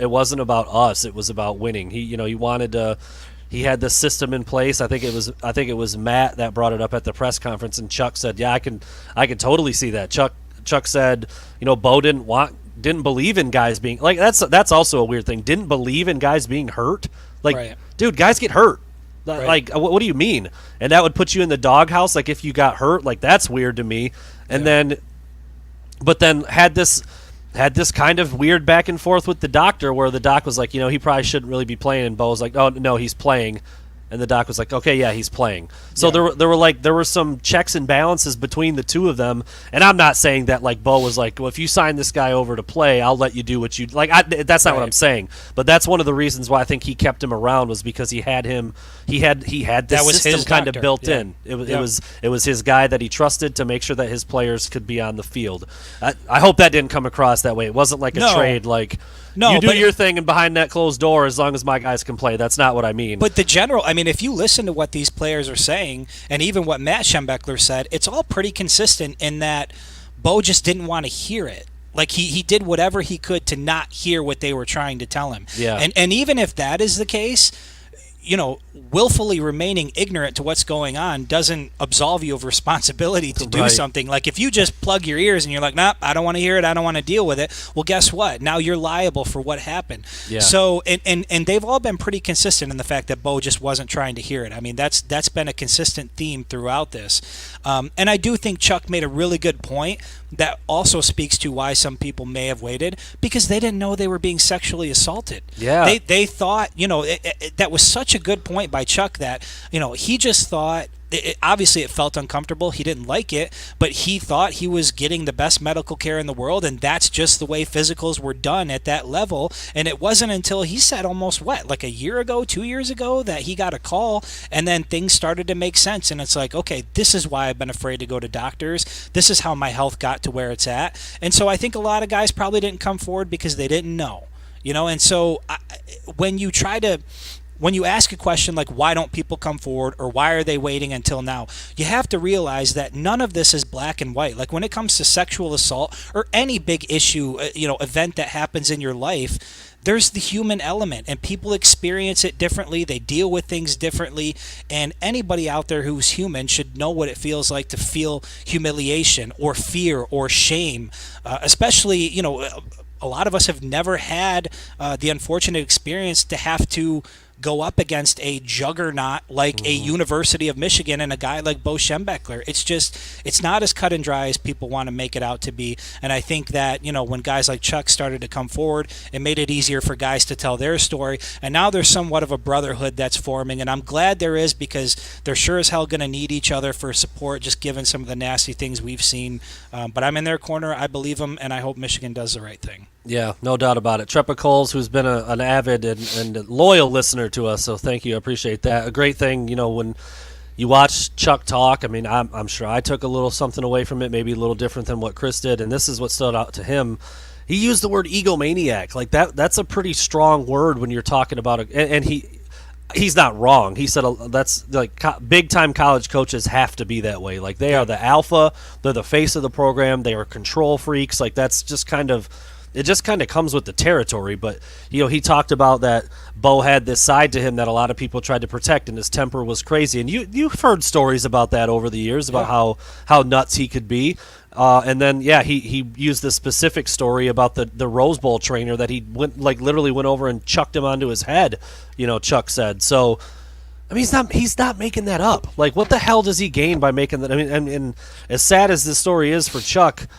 us. It was about winning. He wanted to. He had this system in place. I think it was Matt that brought it up at the press conference, and Chuck said, "Yeah, I can totally see that." Chuck said, Bo didn't believe in guys being like that's also a weird thing. Didn't believe in guys being hurt. Like, Right. dude, guys get hurt. Right. Like, what do you mean? And that would put you in the doghouse. Like, if you got hurt, like that's weird to me. And then. But then had this kind of weird back and forth with the doctor where the doc was like, he probably shouldn't really be playing, and Bo was like, oh no, he's playing, and the doc was like, okay, yeah, he's playing. So there were some checks and balances between the two of them, and I'm not saying that like Bo was like, well, if you sign this guy over to play, I'll let you do what you like. That's not what I'm saying, but that's one of the reasons why I think he kept him around was because he had this system kind of built in. It was his guy that he trusted to make sure that his players could be on the field. I hope that didn't come across that way. It wasn't like a trade like. No, you do your thing, and behind that closed door, as long as my guys can play. That's not what I mean. But if you listen to what these players are saying, and even what Matt Schembechler said, it's all pretty consistent in that Bo just didn't want to hear it. Like, he did whatever he could to not hear what they were trying to tell him. Yeah. And even if that is the case, willfully remaining ignorant to what's going on doesn't absolve you of responsibility to do something. Like, if you just plug your ears and you're like, nah, I don't want to hear it, I don't want to deal with it, well, guess what? Now you're liable for what happened. Yeah. So, and they've all been pretty consistent in the fact that Bo just wasn't trying to hear it. I mean, that's been a consistent theme throughout this. And I do think Chuck made a really good point that also speaks to why some people may have waited, because they didn't know they were being sexually assaulted. Yeah. They thought, that was such a good point by Chuck that, he just thought, obviously it felt uncomfortable. He didn't like it, but he thought he was getting the best medical care in the world, and that's just the way physicals were done at that level. And it wasn't until he said almost, like a year ago, 2 years ago, that he got a call, and then things started to make sense. And it's like, okay, this is why I've been afraid to go to doctors. This is how my health got to where it's at. And so I think a lot of guys probably didn't come forward because they didn't know. And so when you try to when you ask a question like why don't people come forward or why are they waiting until now, you have to realize that none of this is black and white. Like when it comes to sexual assault or any big issue, event that happens in your life, there's the human element and people experience it differently. They deal with things differently. And anybody out there who's human should know what it feels like to feel humiliation or fear or shame, especially, a lot of us have never had the unfortunate experience to have to go up against a juggernaut like a University of Michigan and a guy like Bo Schembechler. It's not as cut and dry as people want to make it out to be. And I think that, when guys like Chuck started to come forward, it made it easier for guys to tell their story. And now there's somewhat of a brotherhood that's forming. And I'm glad there is, because they're sure as hell going to need each other for support, just given some of the nasty things we've seen. But I'm in their corner. I believe them, and I hope Michigan does the right thing. Yeah, no doubt about it. Treppa Coles, who's been an avid and loyal listener to us, so thank you. I appreciate that. A great thing, when you watch Chuck talk, I mean, I'm sure I took a little something away from it, maybe a little different than what Chris did, and this is what stood out to him. He used the word egomaniac. Like, that's a pretty strong word when you're talking about it, and he's not wrong. He said that's like big-time college coaches have to be that way. Like, they are the alpha, they're the face of the program, they are control freaks. Like, that's just kind of... It just kind of comes with the territory, but he talked about that Bo had this side to him that a lot of people tried to protect, and his temper was crazy. And you've heard stories about that over the years about how nuts he could be. And then he used this specific story about the Rose Bowl trainer that he literally went over and chucked him onto his head. Chuck said so. I mean, he's not making that up. Like, what the hell does he gain by making that? I mean, and as sad as this story is for Chuck.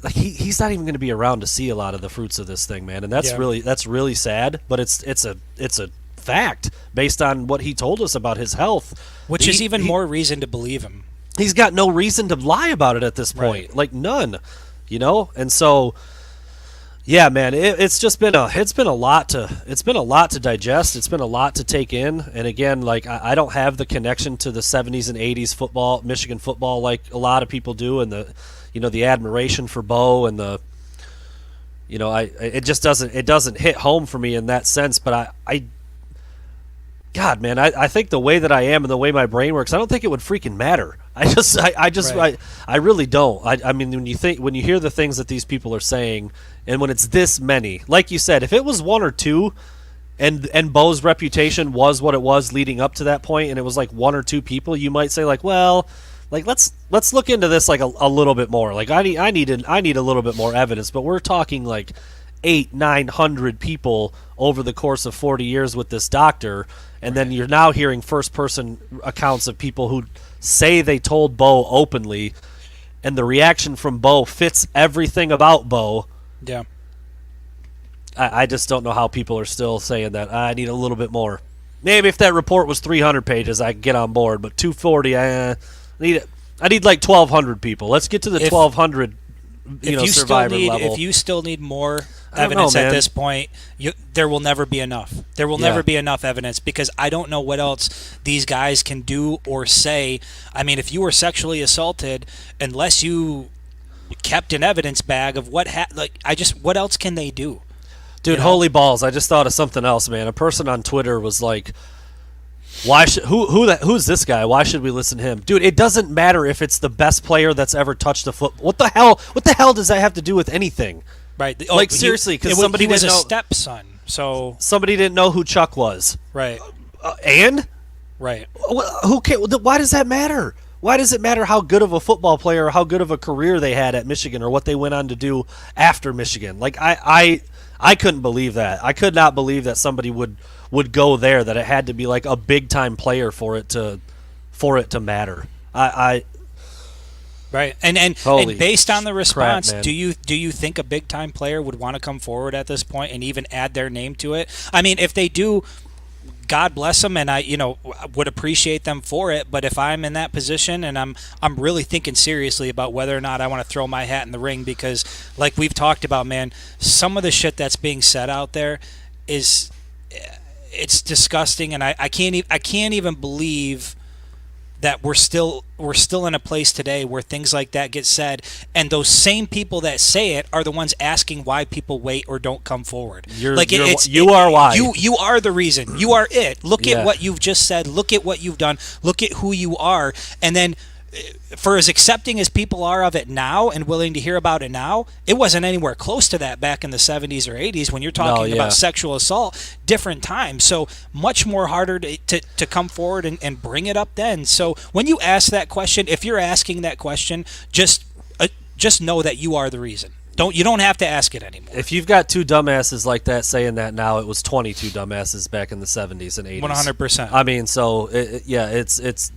Like he's not even going to be around to see a lot of the fruits of this thing, man, and that's really sad. But it's a fact based on what he told us about his health, which is even more reason to believe him. He's got no reason to lie about it at this point, right. Like none, And so, yeah, man, it's been a lot to digest. It's been a lot to take in, and again, like I don't have the connection to the '70s and '80s football, Michigan football, like a lot of people do, and the admiration for Bo and it just doesn't hit home for me in that sense. But God, man, I think the way that I am and the way my brain works, I don't think it would freaking matter. I really don't. I mean, when you hear the things that these people are saying, and when it's this many, like you said, if it was one or two, and Bo's reputation was what it was leading up to that point, and it was like one or two people, you might say like, well. Like let's look into this like a little bit more. Like I need a little bit more evidence, but we're talking like 800-900 people over the course of 40 years with this doctor, and then you're now hearing first person accounts of people who say they told Bo openly, and the reaction from Bo fits everything about Bo. Yeah. I just don't know how people are still saying that. I need a little bit more. Maybe if that report was 300 pages, I could get on board, but 240, I need like 1,200 people. Let's get to the 1,200 survivor level. If you still need more evidence at this point, there will never be enough. There will never be enough evidence, because I don't know what else these guys can do or say. I mean, if you were sexually assaulted, unless you kept an evidence bag of what else can they do? Dude, holy balls! I just thought of something else, man. A person on Twitter was like, who's this guy? Why should we listen to him? Dude, it doesn't matter if it's the best player that's ever touched a foot. What the hell does that have to do with anything? Right. Seriously, because somebody was a stepson. So somebody didn't know who Chuck was. Right. And? Right. Who why does that matter? Why does it matter how good of a football player or how good of a career they had at Michigan or what they went on to do after Michigan? Like I couldn't believe that. I could not believe that somebody would go there, that it had to be like a big time player for it to matter. Right. And based on the response, crap, do you think a big time player would want to come forward at this point and even add their name to it? I mean, if they do, God bless them, and I would appreciate them for it. But if I'm in that position and I'm really thinking seriously about whether or not I want to throw my hat in the ring, because like we've talked about, man, some of the shit that's being said out there it's disgusting, and I can't even believe that we're still in a place today where things like that get said, and those same people that say it are the ones asking why people wait or don't come forward. You are why. You are the reason. You are it. Look Yeah. at what you've just said. Look at what you've done. Look at who you are. And then, for as accepting as people are of it now and willing to hear about it now, it wasn't anywhere close to that back in the 70s or 80s when you're talking about sexual assault. Different times. So much more harder to come forward and bring it up then. So when you ask that question, if you're asking that question, just know that you are the reason. You don't have to ask it anymore. If you've got two dumbasses like that saying that now, it was 22 dumbasses back in the 70s and 80s. 100%. I mean, so it's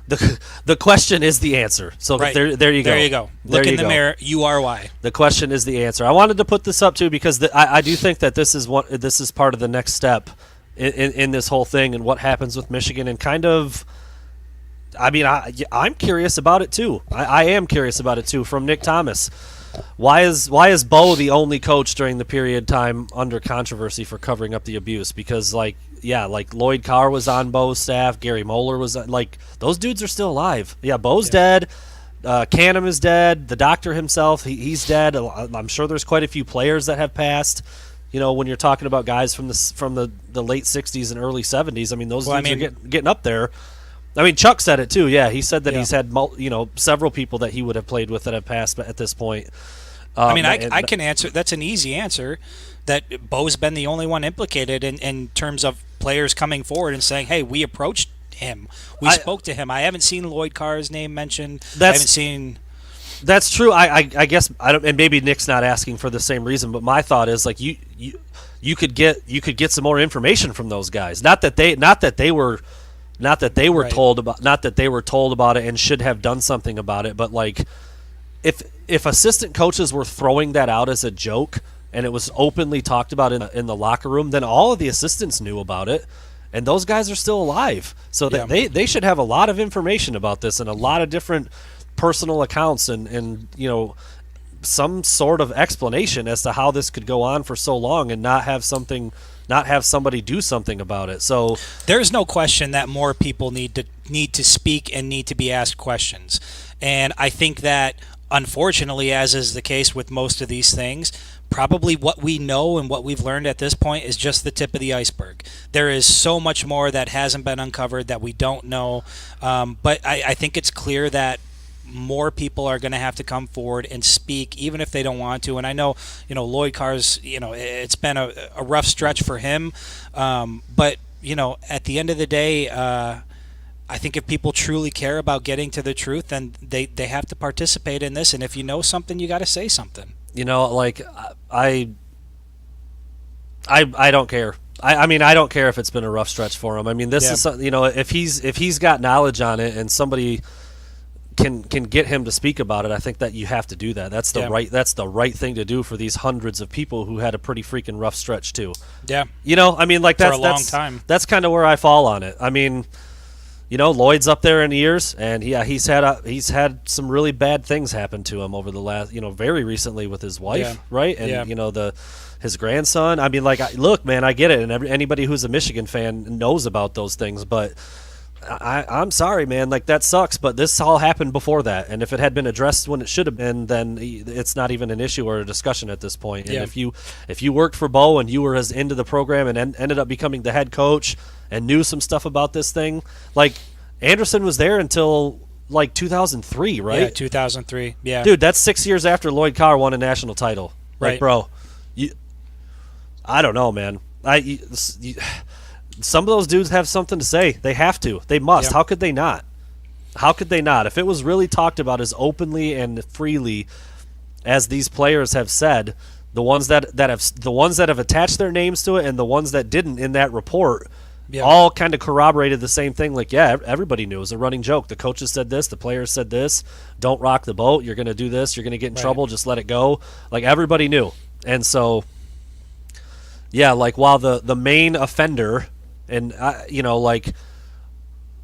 the question is the answer. So there you go. There you go. Look in the mirror. You are why. The question is the answer. I wanted to put this up too because I do think that this is part of the next step in this whole thing and what happens with Michigan and kind of. I mean, I'm curious about it too. I am curious about it too. From Nick Thomas, why is Bo the only coach during the period time under controversy for covering up the abuse? Because like Lloyd Carr was on Bo's staff, Gary Moeller was those dudes are still alive. Yeah, Bo's dead. Canham is dead. The doctor himself, he's dead. I'm sure there's quite a few players that have passed. You know, when you're talking about guys from the late '60s and early '70s, I mean those dudes are getting up there. I mean, Chuck said it too. Yeah, he said that he's had several people that he would have played with that have passed at this point. I can answer. That's an easy answer. That Bo's been the only one implicated in terms of players coming forward and saying, "Hey, we approached him. We spoke to him." I haven't seen Lloyd Carr's name mentioned. I haven't seen. That's true. I guess I don't, and maybe Nick's not asking for the same reason. But my thought is like you could get some more information from those guys. Not that they were told about it and should have done something about it. But like if assistant coaches were throwing that out as a joke and it was openly talked about in the locker room, then all of the assistants knew about it, and those guys are still alive. So they should have a lot of information about this and a lot of different personal accounts and some sort of explanation as to how this could go on for so long and not have somebody do something about it. So there's no question that more people need to speak and need to be asked questions. And I think that unfortunately, as is the case with most of these things, probably what we know and what we've learned at this point is just the tip of the iceberg. There is so much more that hasn't been uncovered that we don't know. But I think it's clear that more people are going to have to come forward and speak, even if they don't want to. And I know, Lloyd Carr's, it's been a rough stretch for him. But, at the end of the day, I think if people truly care about getting to the truth, then they have to participate in this. And if you know something, you got to say something. I don't care. I mean, I don't care if it's been a rough stretch for him. I mean, this is, if he's got knowledge on it and somebody can get him to speak about it, I think that you have to do that. That's the right thing to do for these hundreds of people who had a pretty freaking rough stretch too. Yeah. I mean, like that's for a long time. That's kind of where I fall on it. I mean, Lloyd's up there in years, and he's had some really bad things happen to him over the last, very recently with his wife, right? And his grandson. I mean, look, man, I get it, and anybody who's a Michigan fan knows about those things, but I'm sorry, man, that sucks. But this all happened before that, and if it had been addressed when it should have been, then it's not even an issue or a discussion at this point. And if you worked for Bo and you were as into the program and ended up becoming the head coach and knew some stuff about this thing, Anderson was there until 2003, right? Yeah, 2003. Yeah, dude, that's 6 years after Lloyd Carr won a national title. Right, bro. I don't know, man. Some of those dudes have something to say. They have to. They must. How could they not? If it was really talked about as openly and freely as these players have said, the ones that have attached their names to it and the ones that didn't in that report all kind of corroborated the same thing. Everybody knew it was a running joke. The coaches said this, the players said this. Don't rock the boat. You're going to do this. You're going to get in trouble. Just let it go. Everybody knew. And so, while the main offender, and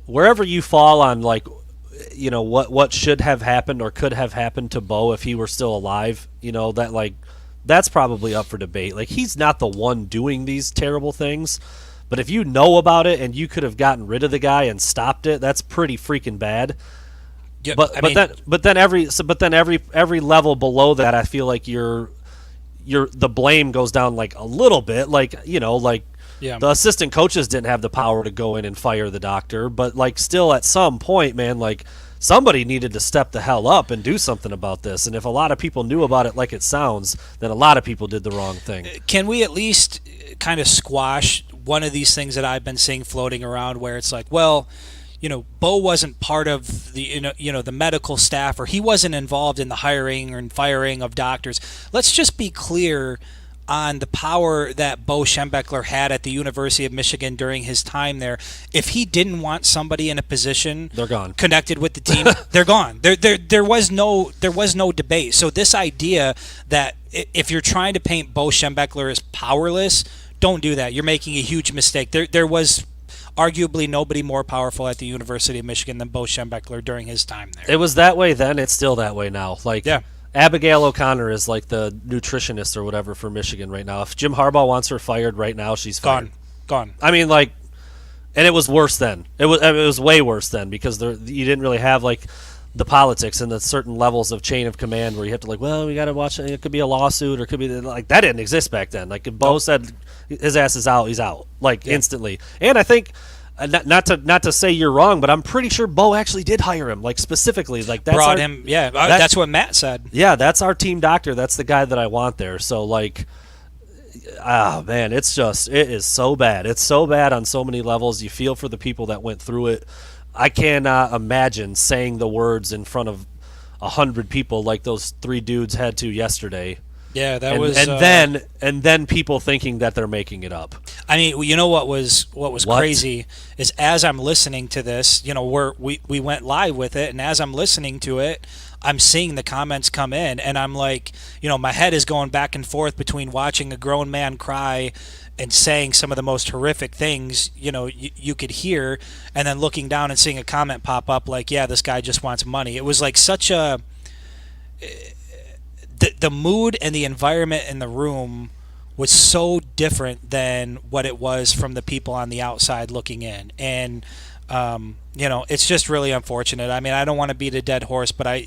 wherever you fall on what should have happened or could have happened to Bo if he were still alive, that's probably up for debate. He's not the one doing these terrible things, But if you know about it and you could have gotten rid of the guy and stopped it, that's pretty freaking bad. Yeah, But then every level below that, I feel like the blame goes down like a little bit. Like, yeah. the assistant coaches didn't have the power to go in and fire the doctor, but like still at some point, man, like somebody needed to step the hell up and do something about this. And if a lot of people knew about it like it sounds, then a lot of people did the wrong thing. Can we at least kind of squash one of these things that I've been seeing floating around where it's like, well, Bo wasn't part of the the medical staff, or he wasn't involved in the hiring and firing of doctors. Let's just be clear on the power that Bo Schembechler had at the University of Michigan during his time there. If he didn't want somebody in a position, they're gone, connected with the team, they're gone. There was no debate. So this idea that if you're trying to paint Bo Schembechler as powerless, don't do that. You're making a huge mistake. There was arguably nobody more powerful at the University of Michigan than Bo Schembechler during his time there. It was that way then. It's still that way now. Like, yeah. Abigail O'Connor is like the nutritionist or whatever for Michigan right now. If Jim Harbaugh wants her fired right now, she's fired. Gone. I mean, like, and it was worse then. It was way worse then because you didn't really have like the politics and the certain levels of chain of command where you have to like, well, we got to watch it. It could be a lawsuit or it could be like that didn't exist back then. Like if Bo said his ass is out, he's out like instantly. And I think not to say you're wrong, but I'm pretty sure Bo actually did hire him, like specifically, like that's brought him. Yeah, that's what Matt said. Yeah, that's our team doctor. That's the guy that I want there. So like, man, it is so bad. It's so bad on so many levels. You feel for the people that went through it. I cannot imagine saying the words in front of 100 people like those three dudes had to yesterday. Yeah, and then people thinking that they're making it up. I mean, what was crazy is as I'm listening to this, we went live with it, and as I'm listening to it, I'm seeing the comments come in, and I'm like, my head is going back and forth between watching a grown man cry and saying some of the most horrific things, you could hear, and then looking down and seeing a comment pop up like, yeah, this guy just wants money. It was like such a... The mood and the environment in the room was so different than what it was from the people on the outside looking in. And, it's just really unfortunate. I mean, I don't want to beat a dead horse, but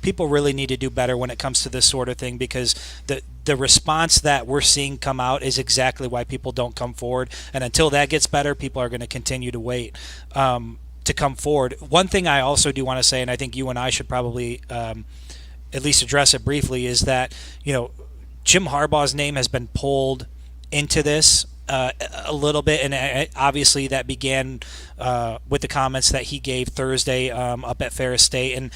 people really need to do better when it comes to this sort of thing because the response that we're seeing come out is exactly why people don't come forward. And until that gets better, people are going to continue to wait to come forward. One thing I also do want to say, and I think you and I should probably at least address it briefly, is that Jim Harbaugh's name has been pulled into this a little bit, and obviously that began with the comments that he gave Thursday up at Ferris State, and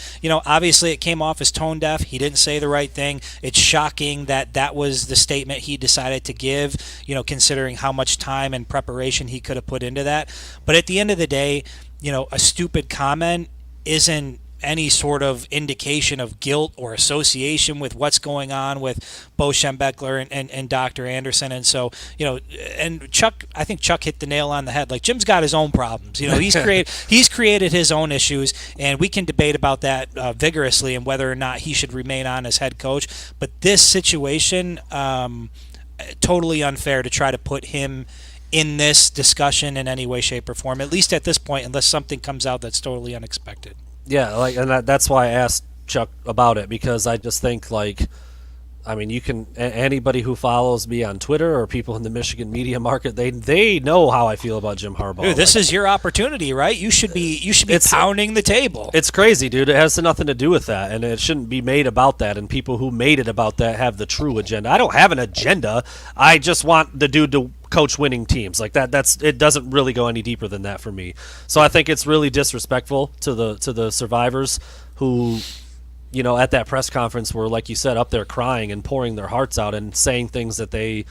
obviously it came off as tone deaf. He didn't say the right thing. It's shocking that was the statement he decided to give, considering how much time and preparation he could have put into that. But at the end of the day, a stupid comment isn't any sort of indication of guilt or association with what's going on with Bo Schembechler and Dr. Anderson. And so, and Chuck, I think Chuck hit the nail on the head. Like Jim's got his own problems. He's created his own issues, and we can debate about that vigorously and whether or not he should remain on as head coach. But this situation, totally unfair to try to put him in this discussion in any way, shape, or form, at least at this point, unless something comes out that's totally unexpected. Yeah, and that's why I asked Chuck about it, because I just think, I mean, you can anybody who follows me on Twitter or people in the Michigan media market, they know how I feel about Jim Harbaugh. Dude, this is your opportunity, right? You should be pounding the table. It's crazy, dude. It has nothing to do with that, and it shouldn't be made about that. And people who made it about that have the true agenda. I don't have an agenda. I just want the dude to coach winning teams like that. It doesn't really go any deeper than that for me. So I think it's really disrespectful to the survivors who, at that press conference were, like you said, up there crying and pouring their hearts out and saying things that they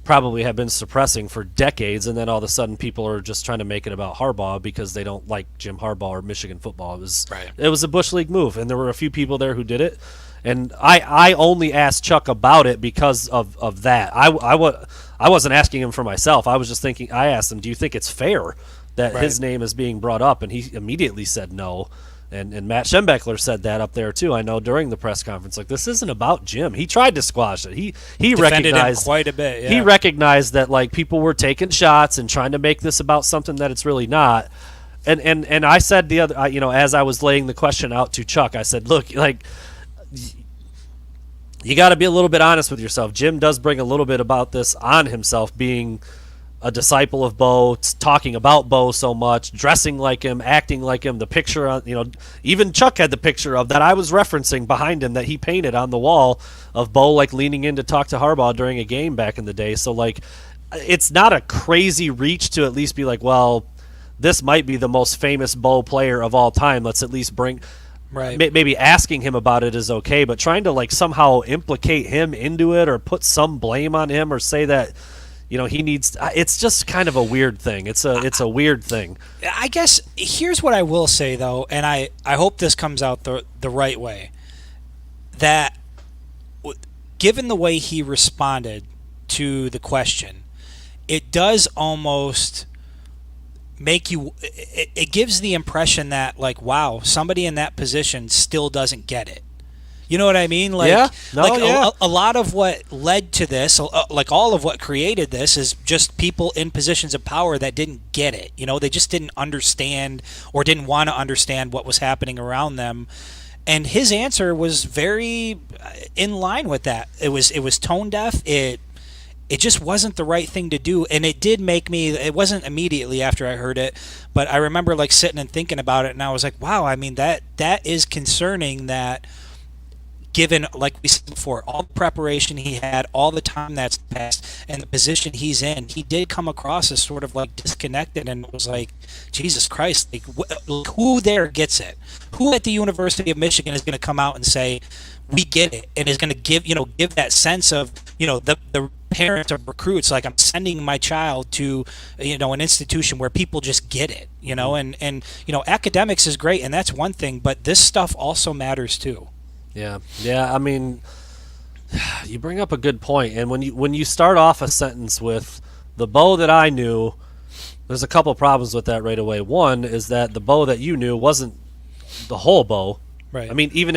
probably have been suppressing for decades, and then all of a sudden people are just trying to make it about Harbaugh because they don't like Jim Harbaugh or Michigan football. It was a Bush League move, and there were a few people there who did it. And I only asked Chuck about it because of that. I wasn't asking him for myself. I was just thinking. I asked him, "Do you think it's fair that his name is being brought up?" And he immediately said no. And Matt Schembechler said that up there too. I know during the press conference, like, this isn't about Jim. He tried to squash it. He Defended recognized him quite a bit. Yeah. He recognized that, like, people were taking shots and trying to make this about something that it's really not. And I said the other, as I was laying the question out to Chuck, I said, look, like, you got to be a little bit honest with yourself. Jim does bring a little bit about this on himself, being a disciple of Bo, talking about Bo so much, dressing like him, acting like him. The picture on, even Chuck had the picture of that I was referencing behind him that he painted on the wall of Bo, like, leaning in to talk to Harbaugh during a game back in the day. So, like, it's not a crazy reach to at least be like, well, this might be the most famous Bo player of all time. Let's at least bring. Right. Maybe asking him about it is okay, but trying to, like, somehow implicate him into it or put some blame on him or say that, he needs. It's just kind of a weird thing. It's a weird thing. I guess here's what I will say, though, and I hope this comes out the right way. That given the way he responded to the question, it does almost make you. It gives the impression that, like, wow, somebody in that position still doesn't get it. You know what I mean? Like, yeah. No, yeah. A lot of what led to this, like all of what created this, is just people in positions of power that didn't get it. They just didn't understand or didn't want to understand what was happening around them. And his answer was very in line with that. It was tone deaf. It just wasn't the right thing to do, and it did make me. It wasn't immediately after I heard it, but I remember, like, sitting and thinking about it, and I was like, wow. I mean, that is concerning. That, given, like we said before, all the preparation he had, all the time that's passed, and the position he's in, he did come across as sort of, like, disconnected, and it was like, Jesus Christ, like, who there gets it? Who at the University of Michigan is going to come out and say, we get it, and is going to give that sense of, the parents of recruits, like, I'm sending my child to, an institution where people just get it, and academics is great, and that's one thing, but this stuff also matters too. Yeah. I mean, you bring up a good point, and when you start off a sentence with the Bo that I knew, there's a couple problems with that right away. One is that the Bo that you knew wasn't the whole Bo. Right. I mean, even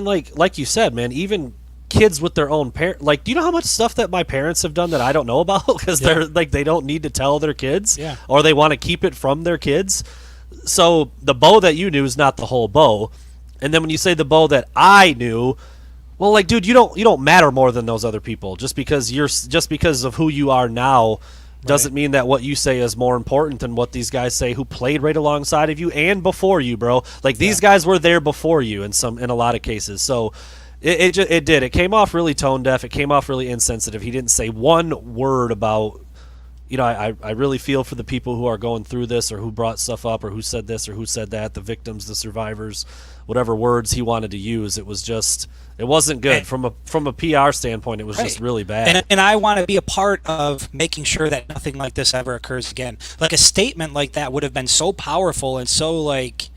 like you said, man, even kids with their own parent, like, do you know how much stuff that my parents have done that I don't know about because they're like, they don't need to tell their kids, or they want to keep it from their kids. So the Bo that you knew is not the whole Bo. And then when you say the Bo that I knew, well, like, dude, you don't matter more than those other people. Just because of who you are now doesn't mean that what you say is more important than what these guys say who played right alongside of you and before you, bro. Like, these guys were there before you in a lot of cases. So it did. It came off really tone deaf. It came off really insensitive. He didn't say one word about, I really feel for the people who are going through this or who brought stuff up or who said this or who said that, the victims, the survivors, whatever words he wanted to use. It wasn't good. From a PR standpoint, it was just really bad. And I want to be a part of making sure that nothing like this ever occurs again. Like, a statement like that would have been so powerful and so, like,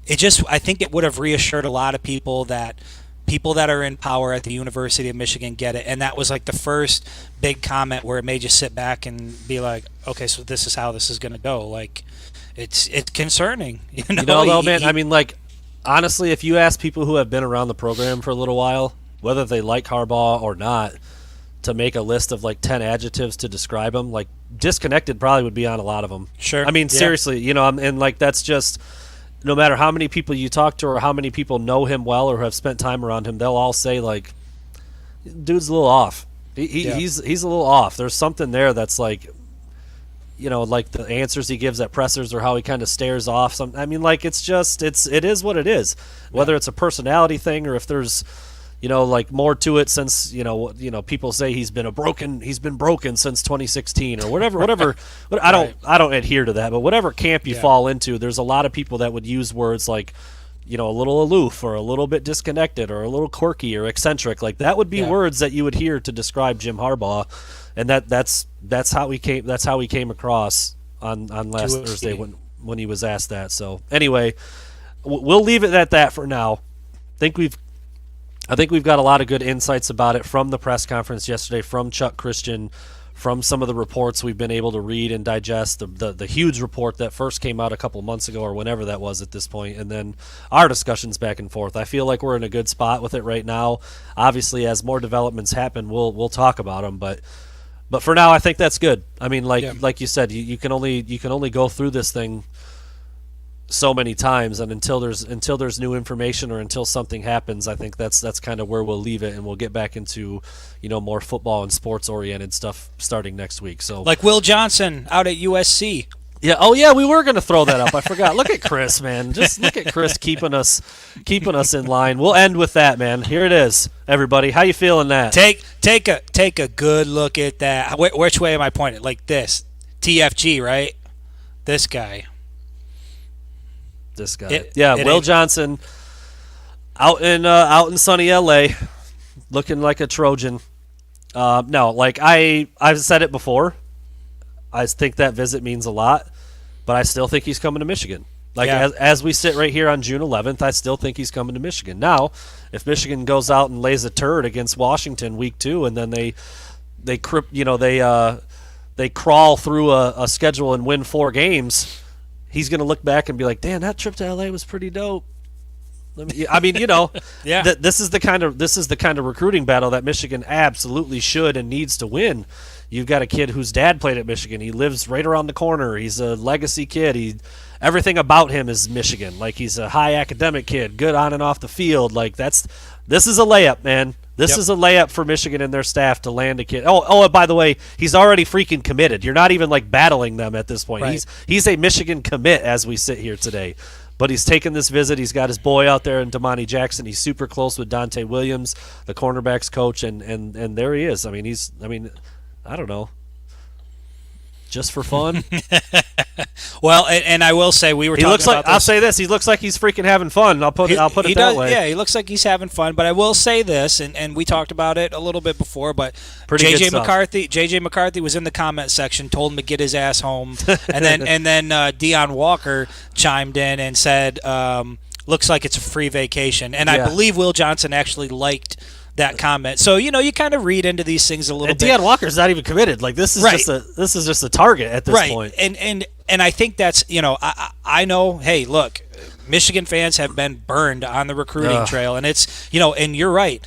I think it would have reassured a lot of people that people that are in power at the University of Michigan get it. And that was, like, the first big comment where it made you sit back and be like, okay, so this is how this is going to go. Like, it's concerning. Though, man, I mean, like, honestly, if you ask people who have been around the program for a little while, whether they like Harbaugh or not, to make a list of, like, 10 adjectives to describe him, like, disconnected probably would be on a lot of them. Sure. I mean, seriously, and, like, that's just, no matter how many people you talk to or how many people know him well or have spent time around him, they'll all say, like, dude's a little off. He's a little off. There's something there that's, like, like the answers he gives at pressers or how he kind of stares off. I mean, like, it is what it is. Whether it's a personality thing or if there's, like, more to it since, people say he's been broken since 2016 or whatever. But I don't adhere to that. But whatever camp you fall into, there's a lot of people that would use words like, a little aloof or a little bit disconnected or a little quirky or eccentric. Like, that would be words that you would hear to describe Jim Harbaugh. And that's how he came across on last Thursday when he was asked that. So anyway, we'll leave it at that for now. I think we've got a lot of good insights about it from the press conference yesterday, from Chuck Christian, from some of the reports we've been able to read and digest, the huge report that first came out a couple months ago or whenever that was at this point, and then our discussions back and forth. I feel like we're in a good spot with it right now. Obviously, as more developments happen, we'll talk about them, but for now, I think that's good. I mean, like you said, you can only go through this thing so many times, and until there's new information or until something happens, I think that's kind of where we'll leave it, and we'll get back into more football and sports oriented stuff starting next week. So like Will Johnson out at USC. Yeah. Oh yeah, we were gonna throw that up. I forgot. Look at Chris, man. Just look at Chris keeping us in line. We'll end with that, man. Here it is, everybody. How you feeling that? Take a good look at that. Which way am I pointing? Like this, TFG, right? This guy. Will Johnson out in sunny LA, looking like a Trojan. No, like I've said it before. I think that visit means a lot, but I still think he's coming to Michigan. As we sit right here on June 11th, I still think he's coming to Michigan. Now, if Michigan goes out and lays a turd against Washington week 2, and then they crawl through a schedule and win 4 games, he's going to look back and be like, "Damn, that trip to LA was pretty dope." Yeah. This is the kind of recruiting battle that Michigan absolutely should and needs to win. You've got a kid whose dad played at Michigan. He lives right around the corner. He's a legacy kid. Everything about him is Michigan. Like, he's a high academic kid, good on and off the field. Like, this is a layup, man. This is a layup for Michigan and their staff to land a kid. Oh, and by the way, he's already freaking committed. You're not even like battling them at this point. Right. He's a Michigan commit as we sit here today. But he's taken this visit. He's got his boy out there in Damani Jackson. He's super close with Dante Williams, the cornerbacks coach, and there he is. I don't know. Just for fun. Well, and I will say we were talking about this. I'll say this. He looks like he's freaking having fun. I'll put it that way. Yeah, he looks like he's having fun. But I will say this, and we talked about it a little bit before, but JJ McCarthy was in the comment section, told him to get his ass home, and then Deion Walker chimed in and said, looks like it's a free vacation. And I believe Will Johnson actually liked that comment. So, you kind of read into these things a little bit. Deion Walker's not even committed. Like, this is just a target at this point. And I think that's, I know, hey, look, Michigan fans have been burned on the recruiting trail, and it's, and you're right.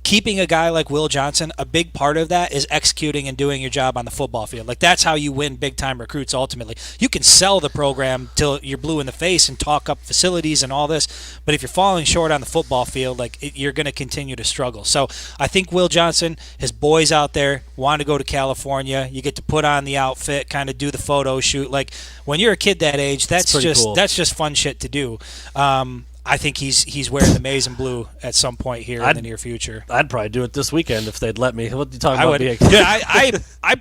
Keeping a guy like Will Johnson, a big part of that is executing and doing your job on the football field. Like, that's how you win big-time recruits ultimately. You can sell the program till you're blue in the face and talk up facilities and all this, but if you're falling short on the football field, you're going to continue to struggle. So I think Will Johnson, his boys out there, want to go to California. You get to put on the outfit, kind of do the photo shoot. Like, when you're a kid that age, that's just fun shit to do. I think he's wearing the maize and blue at some point here in the near future. I'd probably do it this weekend if they'd let me. What are you talking about? I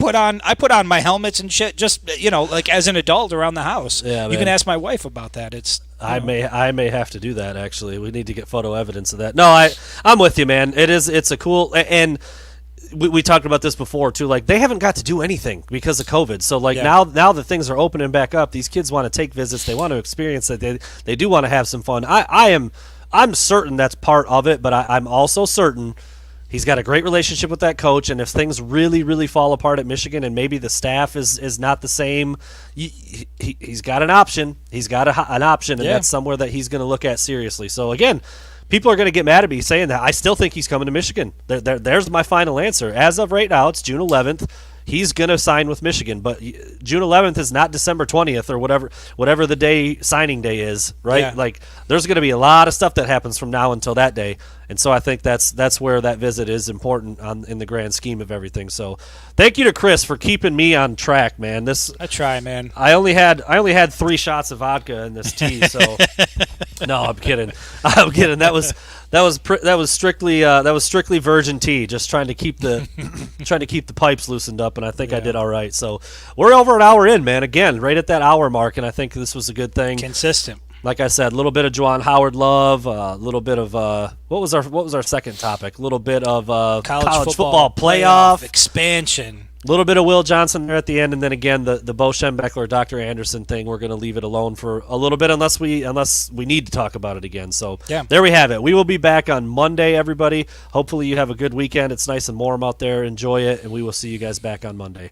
put on my helmets and shit just like as an adult around the house. Yeah, you can ask my wife about that. I may have to do that actually. We need to get photo evidence of that. No, I'm with you, man. It's a cool and. We talked about this before too. Like, they haven't got to do anything because of COVID. So now that things are opening back up, these kids want to take visits. They want to experience it. They do want to have some fun. I'm certain that's part of it, but I'm also certain he's got a great relationship with that coach. And if things really, really fall apart at Michigan, and maybe the staff is not the same, he's got an option. He's got an option, and that's somewhere that he's going to look at seriously. So again. People are going to get mad at me saying that. I still think he's coming to Michigan. There's my final answer. As of right now, it's June 11th. He's going to sign with Michigan, but June 11th is not December 20th or whatever the signing day is, right? Yeah. Like, there's going to be a lot of stuff that happens from now until that day, and so I think that's where that visit is important in the grand scheme of everything. So, thank you to Chris for keeping me on track, man. I try, man. I only had 3 shots of vodka in this tea, so no, I'm kidding. That was strictly virgin tea, just trying to keep the pipes loosened up, and I think I did all right. So we're over an hour in, man. Again, right at that hour mark, and I think this was a good thing. Consistent. like I said, a little bit of Juwan Howard love, a little bit of what was our second topic? A little bit of college football playoff expansion. A little bit of Will Johnson there at the end, and then again the Bo Schembechler, Dr. Anderson thing. We're going to leave it alone for a little bit unless we need to talk about it again. So there we have it. We will be back on Monday, everybody. Hopefully you have a good weekend. It's nice and warm out there. Enjoy it, and we will see you guys back on Monday.